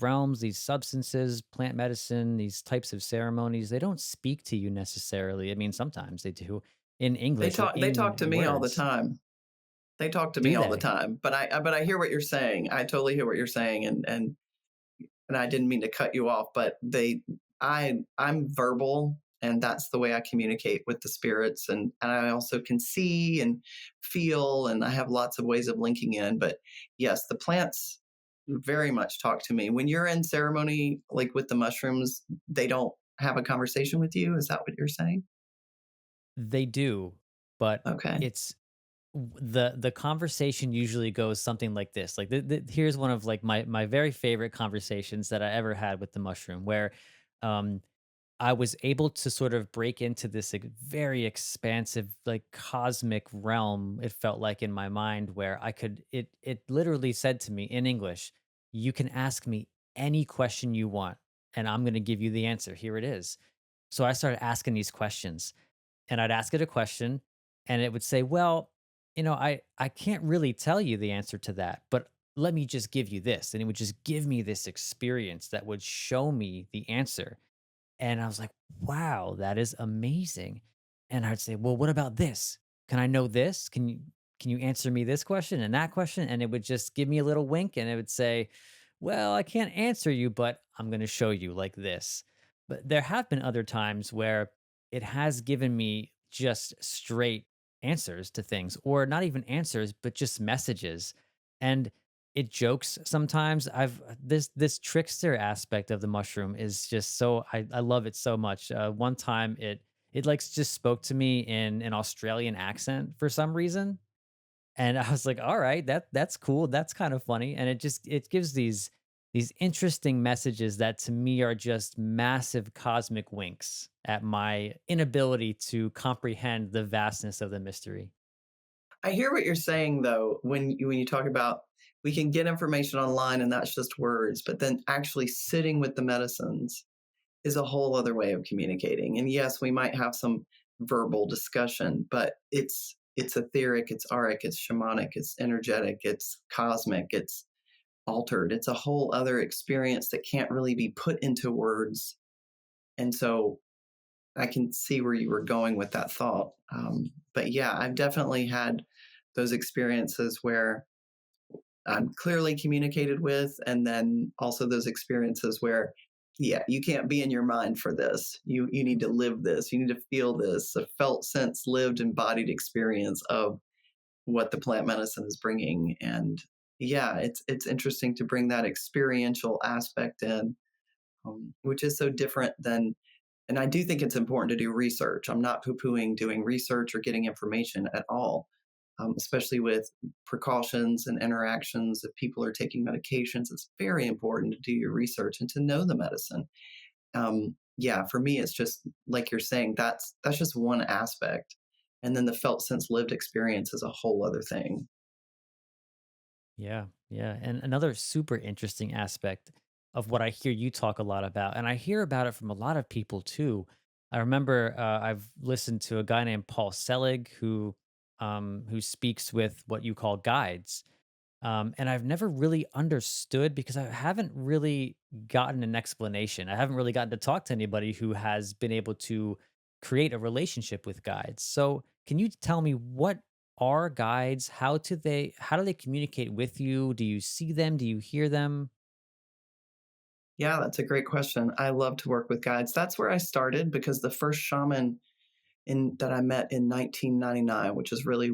B: realms, these substances, plant medicine, these types of ceremonies, they don't speak to you necessarily. I mean, sometimes they do in
A: They
B: English or
A: talk. They talk
B: in
A: to me all the
B: words.
A: time. They talk to me
B: Do
A: all the
B: they?
A: time. But I hear what you're saying. I totally hear what you're saying, and I didn't mean to cut you off, but I'm verbal, and that's the way I communicate with the spirits, and I also can see and feel, and I have lots of ways of linking in. But yes, the plants very much talk to me. When you're in ceremony, like with the mushrooms, they don't have a conversation with you. Is that what you're saying?
B: They do, but
A: Okay.
B: it's the conversation usually goes something like this. Like here's one of like my very favorite conversations that I ever had with the mushroom, where um I was able to sort of break into this like, very expansive, like cosmic realm. It felt like in my mind where I could. It literally said to me in English, "You can ask me any question you want, and I'm going to give you the answer. Here it is. So I started asking these questions, and I'd ask it a question, and it would say, "Well, I can't really tell you the answer to that, but let me just give you this." And it would just give me this experience that would show me the answer. And I was like, "Wow, that is amazing." And I'd say, "Well, what about this? Can I know this? Can you answer me this question and that question?" And it would just give me a little wink, and it would say, "Well, I can't answer you, but I'm going to show you like this." But there have been other times where it has given me just straight answers to things, or not even answers, but just messages. And it jokes sometimes. I've this trickster aspect of the mushroom is just so, I love it so much. One time it like just spoke to me in an Australian accent for some reason, and I was like, "All right, that's cool. That's kind of funny." And it gives these interesting messages that to me are just massive cosmic winks at my inability to comprehend the vastness of the mystery.
A: I hear what you're saying though, when you talk about we can get information online and that's just words, but then actually sitting with the medicines is a whole other way of communicating. And yes, we might have some verbal discussion, but it's etheric, it's auric, it's shamanic, it's energetic, it's cosmic, it's altered. It's a whole other experience that can't really be put into words. And so I can see where you were going with that thought. But yeah, I've definitely had those experiences where I'm clearly communicated with, and then also those experiences where, yeah, you can't be in your mind for this. You need to live this. You need to feel this. A felt sense, lived, embodied experience of what the plant medicine is bringing. And yeah, it's interesting to bring that experiential aspect in, which is so different than. And I do think it's important to do research. I'm not poo pooing doing research or getting information at all, especially with precautions and interactions. If people are taking medications, it's very important to do your research and to know the medicine. Yeah, for me, it's just like you're saying. That's just one aspect, and then the felt sense lived experience is a whole other thing.
B: Yeah, yeah. And another super interesting aspect of what I hear you talk a lot about, and I hear about it from a lot of people too. I remember I've listened to a guy named Paul Selig who speaks with what you call guides. And I've never really understood because I haven't really gotten an explanation. I haven't really gotten to talk to anybody who has been able to create a relationship with guides. So, can you tell me what are guides? How do they communicate with you? Do you see them? Do you hear them?
A: Yeah, that's a great question. I love to work with guides. That's where I started because the first shaman in that I met in 1999, which is really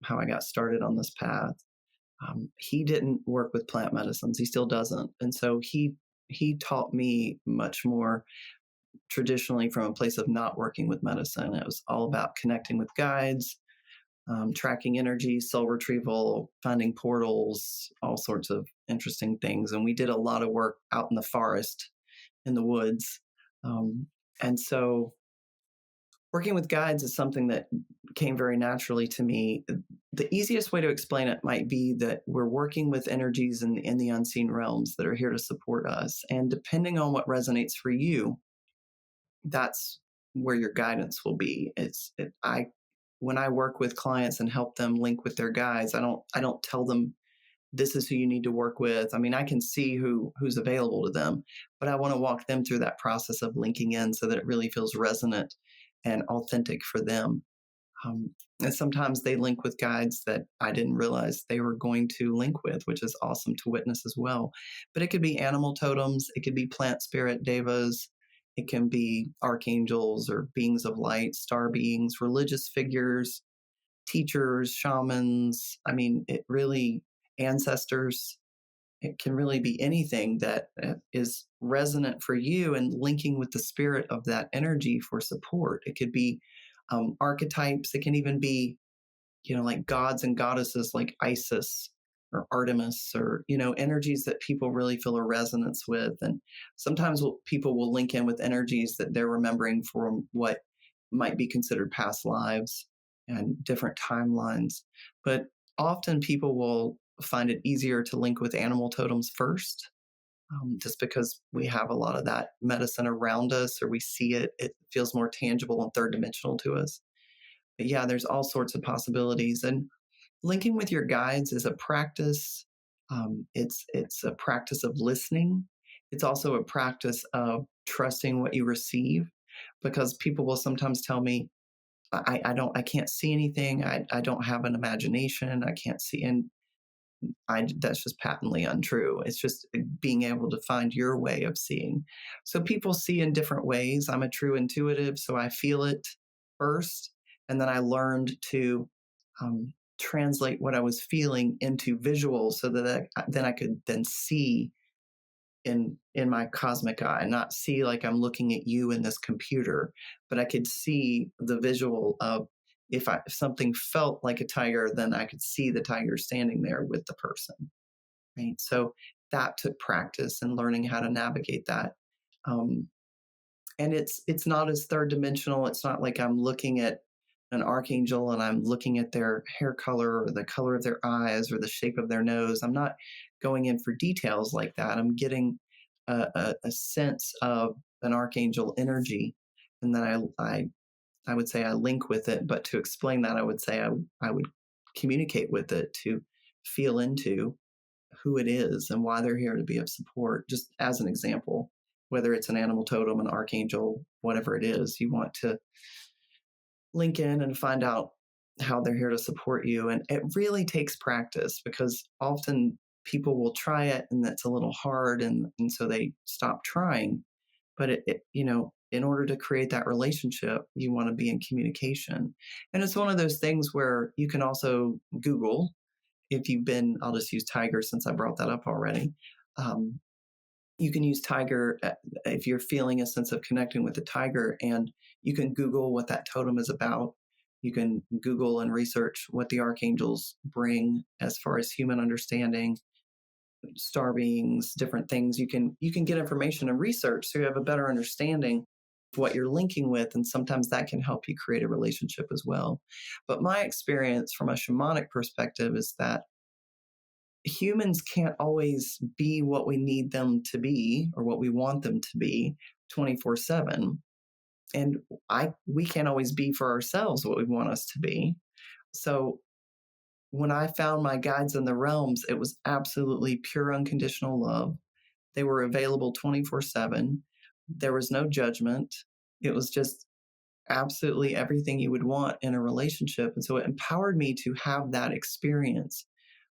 A: how I got started on this path. He didn't work with plant medicines. He still doesn't, and so he taught me much more traditionally from a place of not working with medicine. It was all about connecting with guides, tracking energy, soul retrieval, finding portals, all sorts of interesting things. And we did a lot of work out in the forest, in the woods, um, and so working with guides is something that came very naturally to me. The easiest way to explain it might be that we're working with energies in the unseen realms that are here to support us. And depending on what resonates for you, that's where your guidance will be. I when I work with clients and help them link with their guides, I don't tell them this is who you need to work with. I mean, I can see who's available to them, but I want to walk them through that process of linking in so that it really feels resonant and authentic for them. And sometimes they link with guides that I didn't realize they were going to link with, which is awesome to witness as well. But it could be animal totems, it could be plant spirit devas, it can be archangels or beings of light, star beings, religious figures, teachers, shamans. I mean, it really, ancestors, it can really be anything that is resonant for you and linking with the spirit of that energy for support. It could be archetypes. It can even be, like gods and goddesses like Isis or Artemis, or, energies that people really feel a resonance with. And sometimes people will link in with energies that they're remembering from what might be considered past lives and different timelines. But often people will find it easier to link with animal totems first, just because we have a lot of that medicine around us, or we see it, it feels more tangible and third dimensional to us. But yeah, there's all sorts of possibilities. And linking with your guides is a practice. It's a practice of listening. It's also a practice of trusting what you receive, because people will sometimes tell me, I can't see anything. I don't have an imagination. I can't see. And that's just patently untrue. It's just being able to find your way of seeing. So people see in different ways. I'm a true intuitive, so I feel it first. And then I learned to translate what I was feeling into visuals, so that then I could then see in my cosmic eye, and not see like I'm looking at you in this computer, but I could see the visual of, if something felt like a tiger, then I could see the tiger standing there with the person, right? So that took practice and learning how to navigate that. Um, and it's not as third dimensional. It's not like I'm looking at an archangel and I'm looking at their hair color or the color of their eyes or the shape of their nose. I'm not going in for details like that. I'm getting a sense of an archangel energy, and then I would say I link with it. But to explain that, I would say I would communicate with it to feel into who it is and why they're here to be of support. Just as an example, whether it's an animal totem, an archangel, whatever it is, you want to link in and find out how they're here to support you. And it really takes practice, because often people will try it and that's a little hard, and so they stop trying. But in order to create that relationship, you want to be in communication. And it's one of those things where you can also Google, if you've been, I'll just use tiger since I brought that up already. Um, you can use tiger if you're feeling a sense of connecting with the tiger, and you can Google what that totem is about. You can Google and research what the archangels bring as far as human understanding, star beings, different things. You can get information and research, so you have a better understanding of what you're linking with, and sometimes that can help you create a relationship as well. But my experience from a shamanic perspective is that humans can't always be what we need them to be or what we want them to be 24/7. And we can't always be for ourselves what we want us to be. So when I found my guides in the realms, it was absolutely pure unconditional love. They were available 24/7. There was no judgment. It was just absolutely everything you would want in a relationship. And so it empowered me to have that experience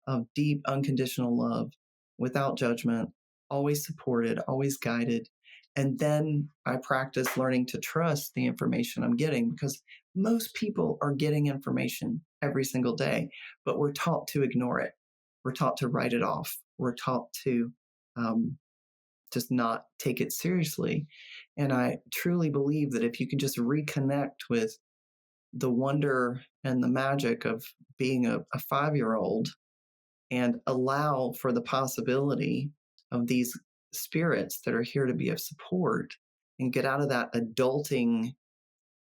A: of deep, unconditional love without judgment, always supported, always guided. And then I practice learning to trust the information I'm getting, because most people are getting information every single day, but we're taught to ignore it. We're taught to write it off. We're taught to um, just not take it seriously. And I truly believe that if you can just reconnect with the wonder and the magic of being a 5-year-old, and allow for the possibility of these spirits that are here to be of support, and get out of that adulting,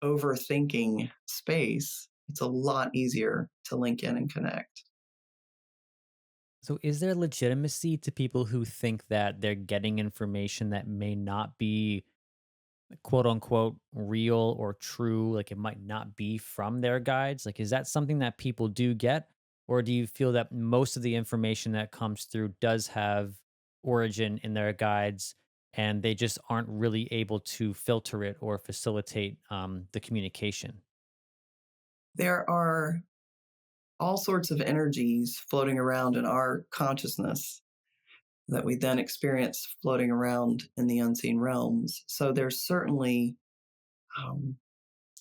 A: overthinking space, it's a lot easier to link in and connect.
B: So, is there legitimacy to people who think that they're getting information that may not be quote unquote real or true? Like it might not be from their guides? Like, is that something that people do get? Or do you feel that most of the information that comes through does have origin in their guides and they just aren't really able to filter it or facilitate the communication?
A: There are all sorts of energies floating around in our consciousness that we then experience floating around in the unseen realms. So there's certainly um,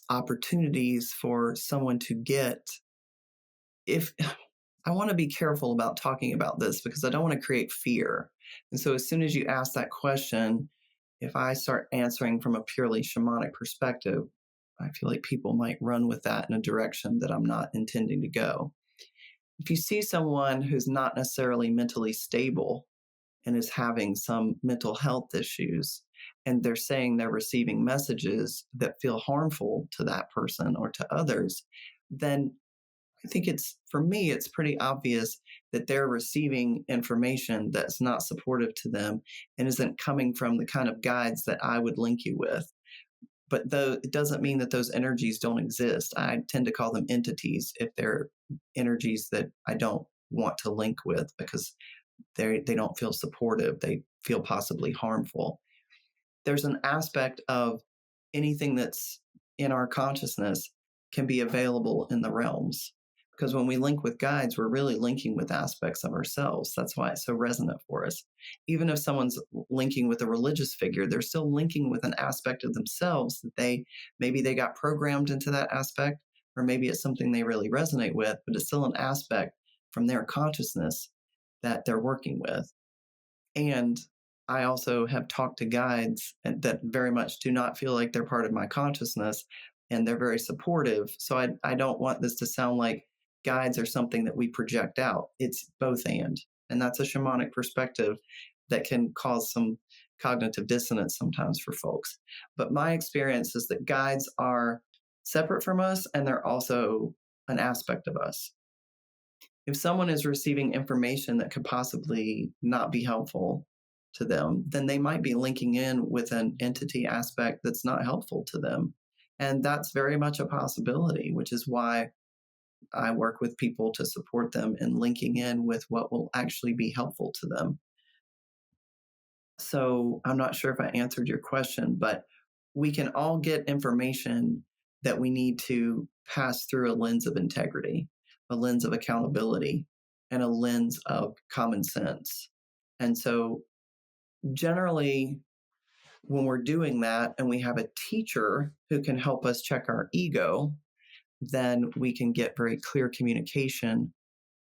A: opportunities for someone to get, if I want to be careful about talking about this because I don't want to create fear. And so as soon as you ask that question, if I start answering from a purely shamanic perspective, I feel like people might run with that in a direction that I'm not intending to go. If you see someone who's not necessarily mentally stable and is having some mental health issues, and they're saying they're receiving messages that feel harmful to that person or to others, then I think for me, it's pretty obvious that they're receiving information that's not supportive to them and isn't coming from the kind of guides that I would link you with. But though it doesn't mean that those energies don't exist. I tend to call them entities if they're energies that I don't want to link with because they don't feel supportive. They feel possibly harmful. There's an aspect of anything that's in our consciousness can be available in the realms. Because when we link with guides, we're really linking with aspects of ourselves. That's why it's so resonant for us. Even if someone's linking with a religious figure, they're still linking with an aspect of themselves that maybe they got programmed into that aspect, or maybe it's something they really resonate with, but it's still an aspect from their consciousness that they're working with. And I also have talked to guides that very much do not feel like they're part of my consciousness, and they're very supportive. So I don't want this to sound like guides are something that we project out. It's both and that's a shamanic perspective that can cause some cognitive dissonance sometimes for folks. But my experience is that guides are separate from us, and they're also an aspect of us. If someone is receiving information that could possibly not be helpful to them, then they might be linking in with an entity aspect that's not helpful to them. And that's very much a possibility, which is why I work with people to support them in linking in with what will actually be helpful to them. So I'm not sure if I answered your question, but we can all get information that we need to pass through a lens of integrity, a lens of accountability, and a lens of common sense. And so generally, when we're doing that and we have a teacher who can help us check our ego, then we can get very clear communication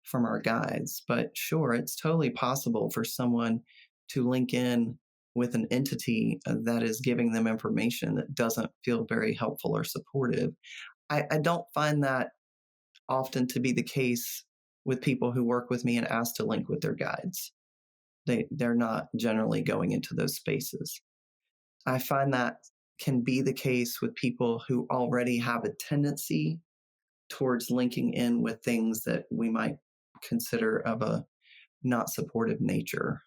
A: from our guides. But sure, it's totally possible for someone to link in with an entity that is giving them information that doesn't feel very helpful or supportive. I don't find that often to be the case with people who work with me and ask to link with their guides. They're not generally going into those spaces. I find that can be the case with people who already have a tendency towards linking in with things that we might consider of a not supportive nature.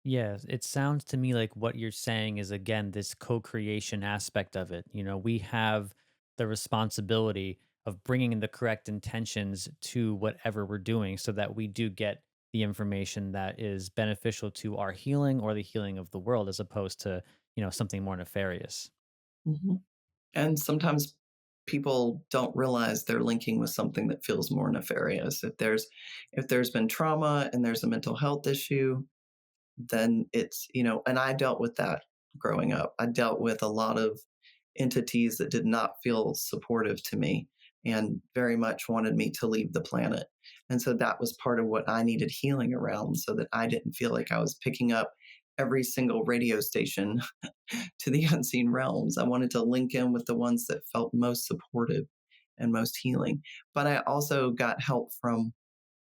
B: Yes, it sounds to me like what you're saying is again this co-creation aspect of it. We have the responsibility of bringing in the correct intentions to whatever we're doing so that we do get the information that is beneficial to our healing or the healing of the world as opposed to, something more nefarious.
A: Mhm. And sometimes people don't realize they're linking with something that feels more nefarious. If there's been trauma and there's a mental health issue, then and I dealt with that growing up. I dealt with a lot of entities that did not feel supportive to me and very much wanted me to leave the planet. And so that was part of what I needed healing around so that I didn't feel like I was picking up every single radio station to the unseen realms. I wanted to link in with the ones that felt most supportive and most healing. But I also got help from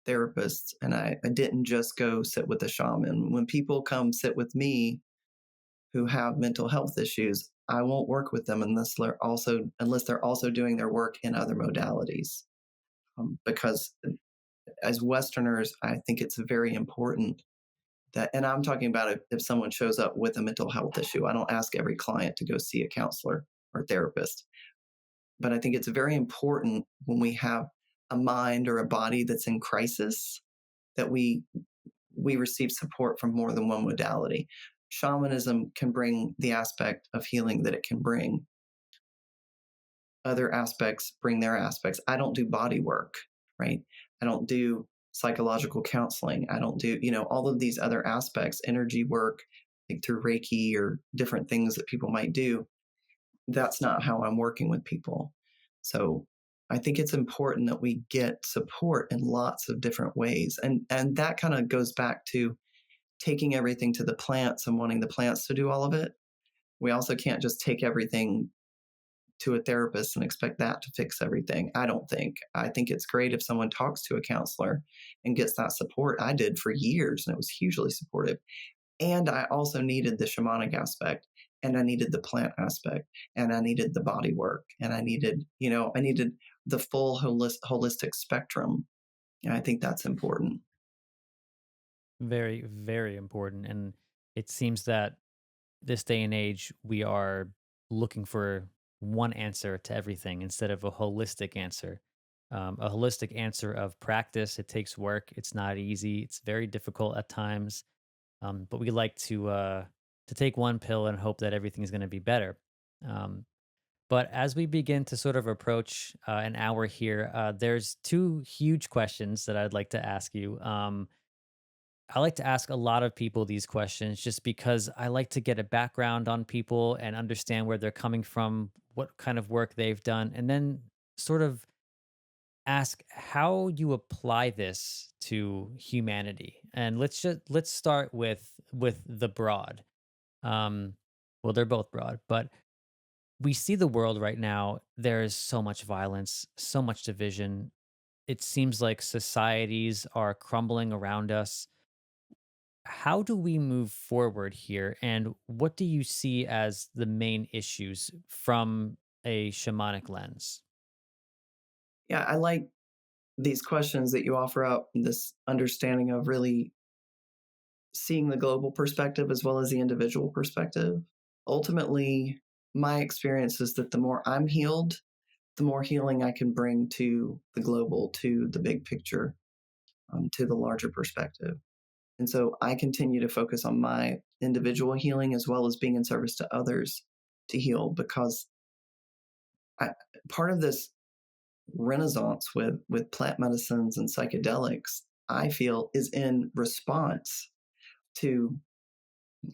A: therapists, and I didn't just go sit with a shaman. When people come sit with me who have mental health issues, I won't work with them unless they're also doing their work in other modalities. Because as Westerners, I think it's very important and I'm talking about if someone shows up with a mental health issue. I don't ask every client to go see a counselor or therapist, but I think it's very important when we have a mind or a body that's in crisis that we receive support from more than one modality. Shamanism can bring the aspect of healing that it can bring. Other aspects bring their aspects. I don't do body work, right? I don't do psychological counseling. I don't do, all of these other aspects, energy work, like through Reiki or different things that people might do. That's not how I'm working with people. So I think it's important that we get support in lots of different ways. And that kind of goes back to taking everything to the plants and wanting the plants to do all of it. We also can't just take everything to a therapist and expect that to fix everything. I don't think. I think it's great if someone talks to a counselor and gets that support. I did for years and it was hugely supportive. And I also needed the shamanic aspect, and I needed the plant aspect, and I needed the body work, and I needed the full holistic spectrum. And I think that's important.
B: Very, very important. And it seems that this day and age, we are looking for one answer to everything instead of a holistic answer. A holistic answer of practice. It takes work. It's not easy. It's very difficult at times. But we like to take one pill and hope that everything is going to be better. Um, but as we begin to sort of approach an hour here, there's two huge questions that I'd like to ask you. I like to ask a lot of people these questions just because I like to get a background on people and understand where they're coming from, what kind of work they've done, and then sort of ask how you apply this to humanity. And let's start with the broad. Um, well, they're both broad, but we see the world right now. There is so much violence, so much division. It seems like societies are crumbling around us. How do we move forward here? And what do you see as the main issues from a shamanic lens?
A: Yeah, I like these questions that you offer up, this understanding of really seeing the global perspective as well as the individual perspective. Ultimately, my experience is that the more I'm healed, the more healing I can bring to the global, to the big picture, to the larger perspective. And so I continue to focus on my individual healing as well as being in service to others to heal because I, part of this renaissance with plant medicines and psychedelics, I feel, is in response to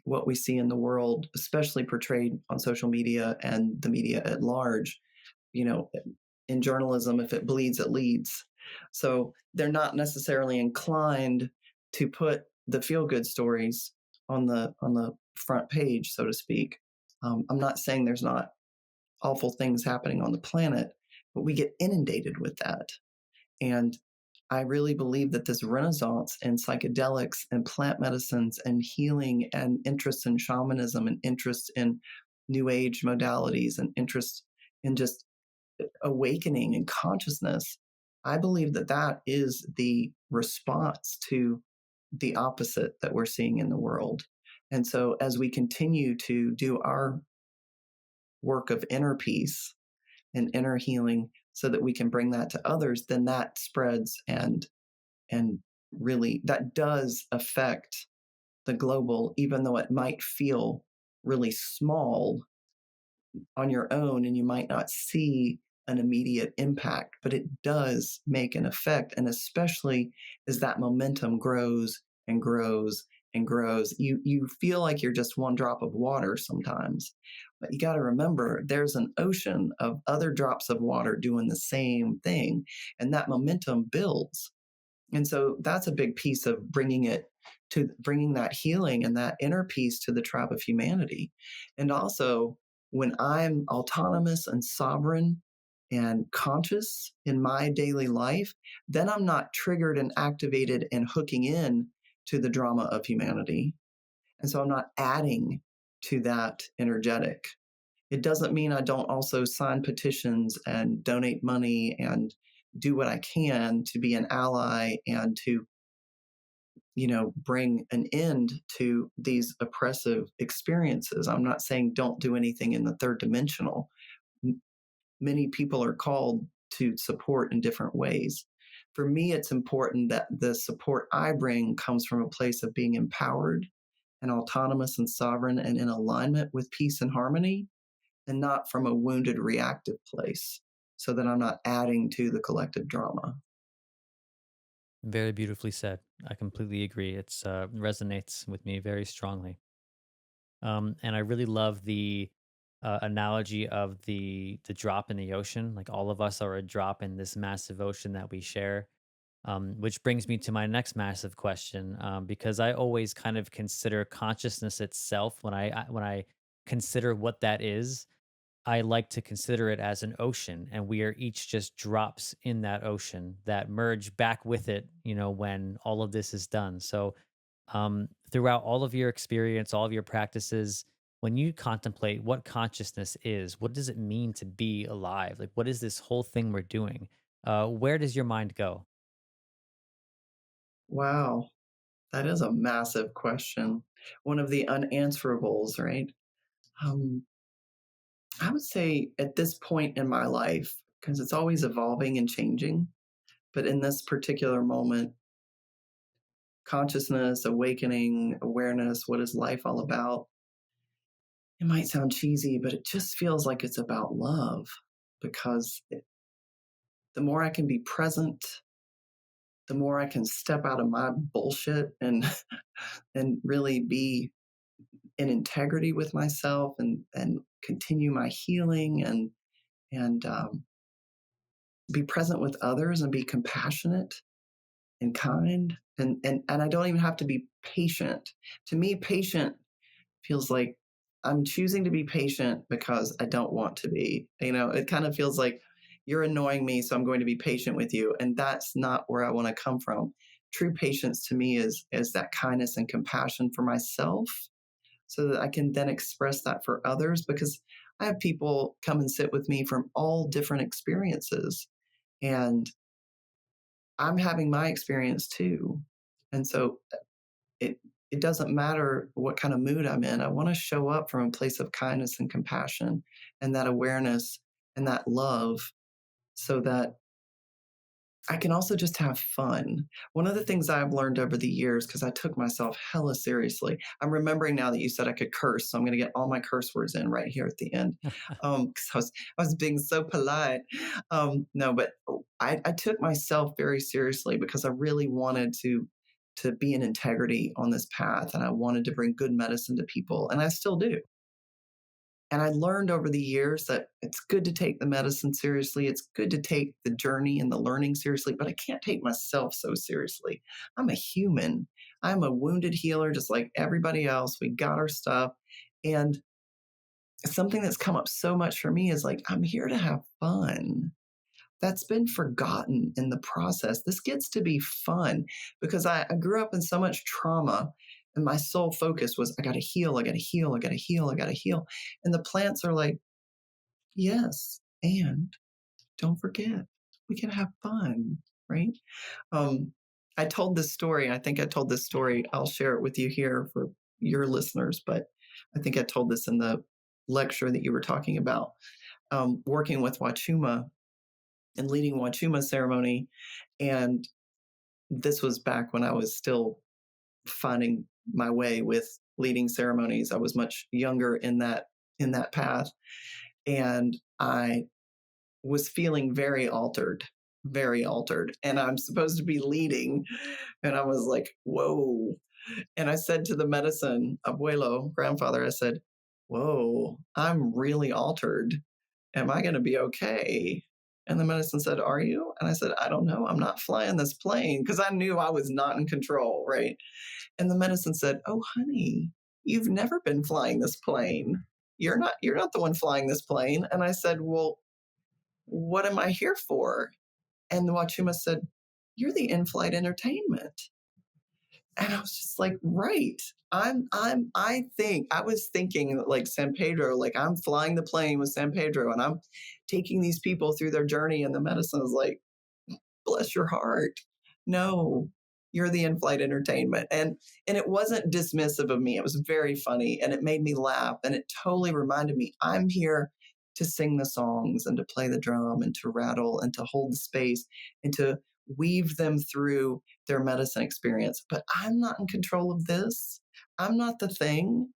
A: what we see in the world, especially portrayed on social media and the media at large. You know, in journalism, if it bleeds, it leads. So they're not necessarily inclined to put the feel good stories on the front page, so to speak. I'm not saying there's not awful things happening on the planet, but we get inundated with that. And I really believe that this renaissance in psychedelics and plant medicines and healing and interest in shamanism and interest in new age modalities and interest in just awakening and consciousness, I believe that that is the response to the opposite that we're seeing in the world. And so as we continue to do our work of inner peace and inner healing so that we can bring that to others, then that spreads and really that does affect the global, even though it might feel really small on your own and you might not see an immediate impact, but it does make an effect. And especially as that momentum grows and grows and grows, you feel like you're just one drop of water sometimes. But you got to remember there's an ocean of other drops of water doing the same thing, and that momentum builds. And so that's a big piece of bringing that healing and that inner peace to the tribe of humanity. And also, when I'm autonomous and sovereign and conscious in my daily life, then I'm not triggered and activated and hooking in to the drama of humanity. And so I'm not adding to that energetic. It doesn't mean I don't also sign petitions and donate money and do what I can to be an ally and to, bring an end to these oppressive experiences. I'm not saying don't do anything in the third dimensional. Many people are called to support in different ways. For me, it's important that the support I bring comes from a place of being empowered and autonomous and sovereign and in alignment with peace and harmony, and not from a wounded reactive place, so that I'm not adding to the collective drama.
B: Very beautifully said. I completely agree. It's resonates with me very strongly. And I really love the analogy of the drop in the ocean. Like all of us are a drop in this massive ocean that we share. Which brings me to my next massive question, because I always kind of consider consciousness itself when I consider what that is. I like to consider it as an ocean, and we are each just drops in that ocean that merge back with it, when all of this is done. So, throughout all of your experience, all of your practices, when you contemplate what consciousness is, what does it mean to be alive? Like, what is this whole thing we're doing? Where does your mind go?
A: Wow, that is a massive question. One of the unanswerables, right? Um, I would say at this point in my life, because it's always evolving and changing, but in this particular moment, consciousness, awakening, awareness, what is life all about? It might sound cheesy, but it just feels like it's about love because the more I can be present, the more I can step out of my bullshit and and really be in integrity with myself and continue my healing and be present with others and be compassionate and kind and I don't even have to be patient. To me, patient feels like I'm choosing to be patient because I don't want to be. It kind of feels like you're annoying me, so I'm going to be patient with you. And that's not where I want to come from. True patience to me is that kindness and compassion for myself so that I can then express that for others because I have people come and sit with me from all different experiences. And I'm having my experience too. And so it it doesn't matter what kind of mood I'm in. I want to show up from a place of kindness and compassion and that awareness and that love so that I can also just have fun. One of the things I've learned over the years, because I took myself hella seriously, I'm remembering now that you said I could curse, so I'm going to get all my curse words in right here at the end, because I was being so polite. No, but I took myself very seriously because I really wanted to be in integrity on this path, and I wanted to bring good medicine to people, and I still do. And I learned over the years that it's good to take the medicine seriously. It's good to take the journey and the learning seriously, but I can't take myself so seriously. I'm a human. I'm a wounded healer, just like everybody else. We got our stuff. And something that's come up so much for me is like, I'm here to have fun. That's been forgotten in the process. This gets to be fun because I grew up in so much trauma and my sole focus was I got to heal, I got to heal, I got to heal, I got to heal. And the plants are like, yes, and don't forget, we can have fun, right? Um, I told this story. I think I told this story. I'll share it with you here for your listeners, but I think I told this in the lecture that you were talking about. Working with Wachuma and leading Wachuma ceremony. And this was back when I was still finding my way with leading ceremonies. I was much younger in that path. And I was feeling very altered, very altered. And I'm supposed to be leading. And I was like, whoa. And I said to the medicine, abuelo, grandfather, I said, whoa, I'm really altered. Am I going to be okay? And the medicine said, are you? And I said, I don't know. I'm not flying this plane because I knew I was not in control. Right. And the medicine said, oh, honey, you've never been flying this plane. You're not the one flying this plane. And I said, well, what am I here for? And the Wachuma said, you're the in-flight entertainment. And I was just like, right. I was thinking like San Pedro, like I'm flying the plane with San Pedro and I'm taking these people through their journey. And the medicine is like, bless your heart. No, you're the in-flight entertainment. And it wasn't dismissive of me. It was very funny and it made me laugh. And it totally reminded me, I'm here to sing the songs and to play the drum and to rattle and to hold the space and to weave them through their medicine experience. But I'm not in control of this. I'm not the thing.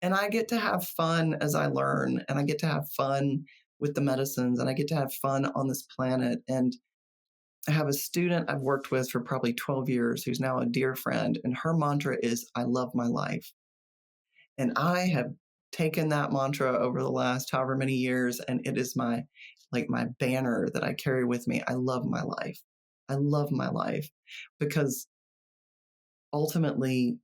A: And I get to have fun as I learn and I get to have fun with the medicines and I get to have fun on this planet. And I have a student I've worked with for probably 12 years who's now a dear friend, and her mantra is, I love my life. And I have taken that mantra over the last however many years, and it is my banner that I carry with me. I love my life. I love my life because ultimately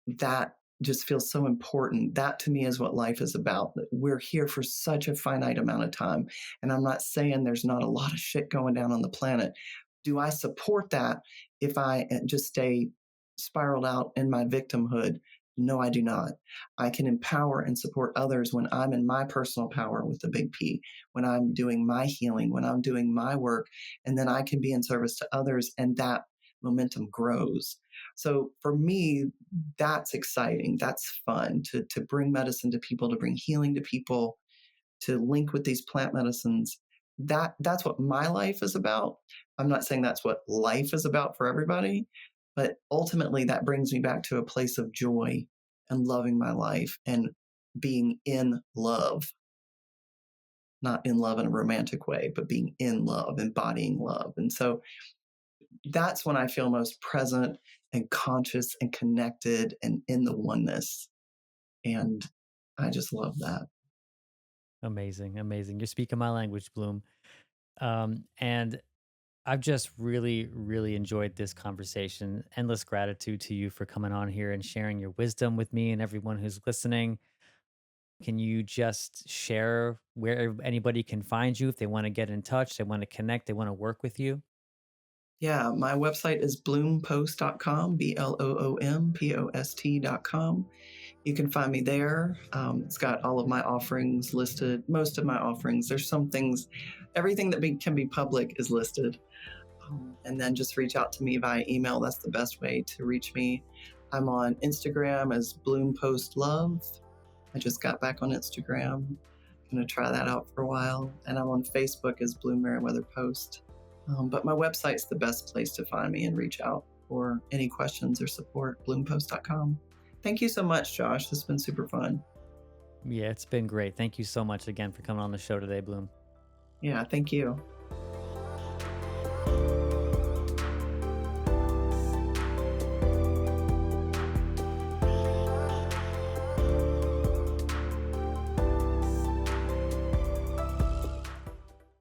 A: that just feels so important. That to me is what life is about. That we're here for such a finite amount of time. And I'm not saying there's not a lot of shit going down on the planet. Do I support that if I just stay spiraled out in my victimhood? No, I do not. I can empower and support others when I'm in my personal power with the big P, when I'm doing my healing, when I'm doing my work, and then I can be in service to others, and that momentum grows. So for me, that's exciting. That's fun to bring medicine to people, to bring healing to people, to link with these plant medicines. That's what my life is about. I'm not saying that's what life is about for everybody, but ultimately that brings me back to a place of joy and loving my life and being in love, not in love in a romantic way, but being in love, embodying love. And so that's when I feel most present and conscious and connected and in the oneness. And I just love that.
B: Amazing, amazing. You're speaking my language, Bloom. And I've just really, really enjoyed this conversation. Endless gratitude to you for coming on here and sharing your wisdom with me and everyone who's listening. Can you just share where anybody can find you if they want to get in touch, they want to connect, they want to work with you?
A: Yeah, my website is bloompost.com, BLOOMPOST.com. You can find me there. It's got all of my offerings listed, most of my offerings. There's some things, everything that can be public is listed. And then just reach out to me via email. That's the best way to reach me. I'm on Instagram as bloompostlove. I just got back on Instagram. Going to try that out for a while. And I'm on Facebook as Bloom Meriwether Post. But my website's the best place to find me and reach out for any questions or support, bloompost.com. Thank you so much, Josh. This has been super fun.
B: Yeah, it's been great. Thank you so much again for coming on the show today, Bloom.
A: Yeah, thank you.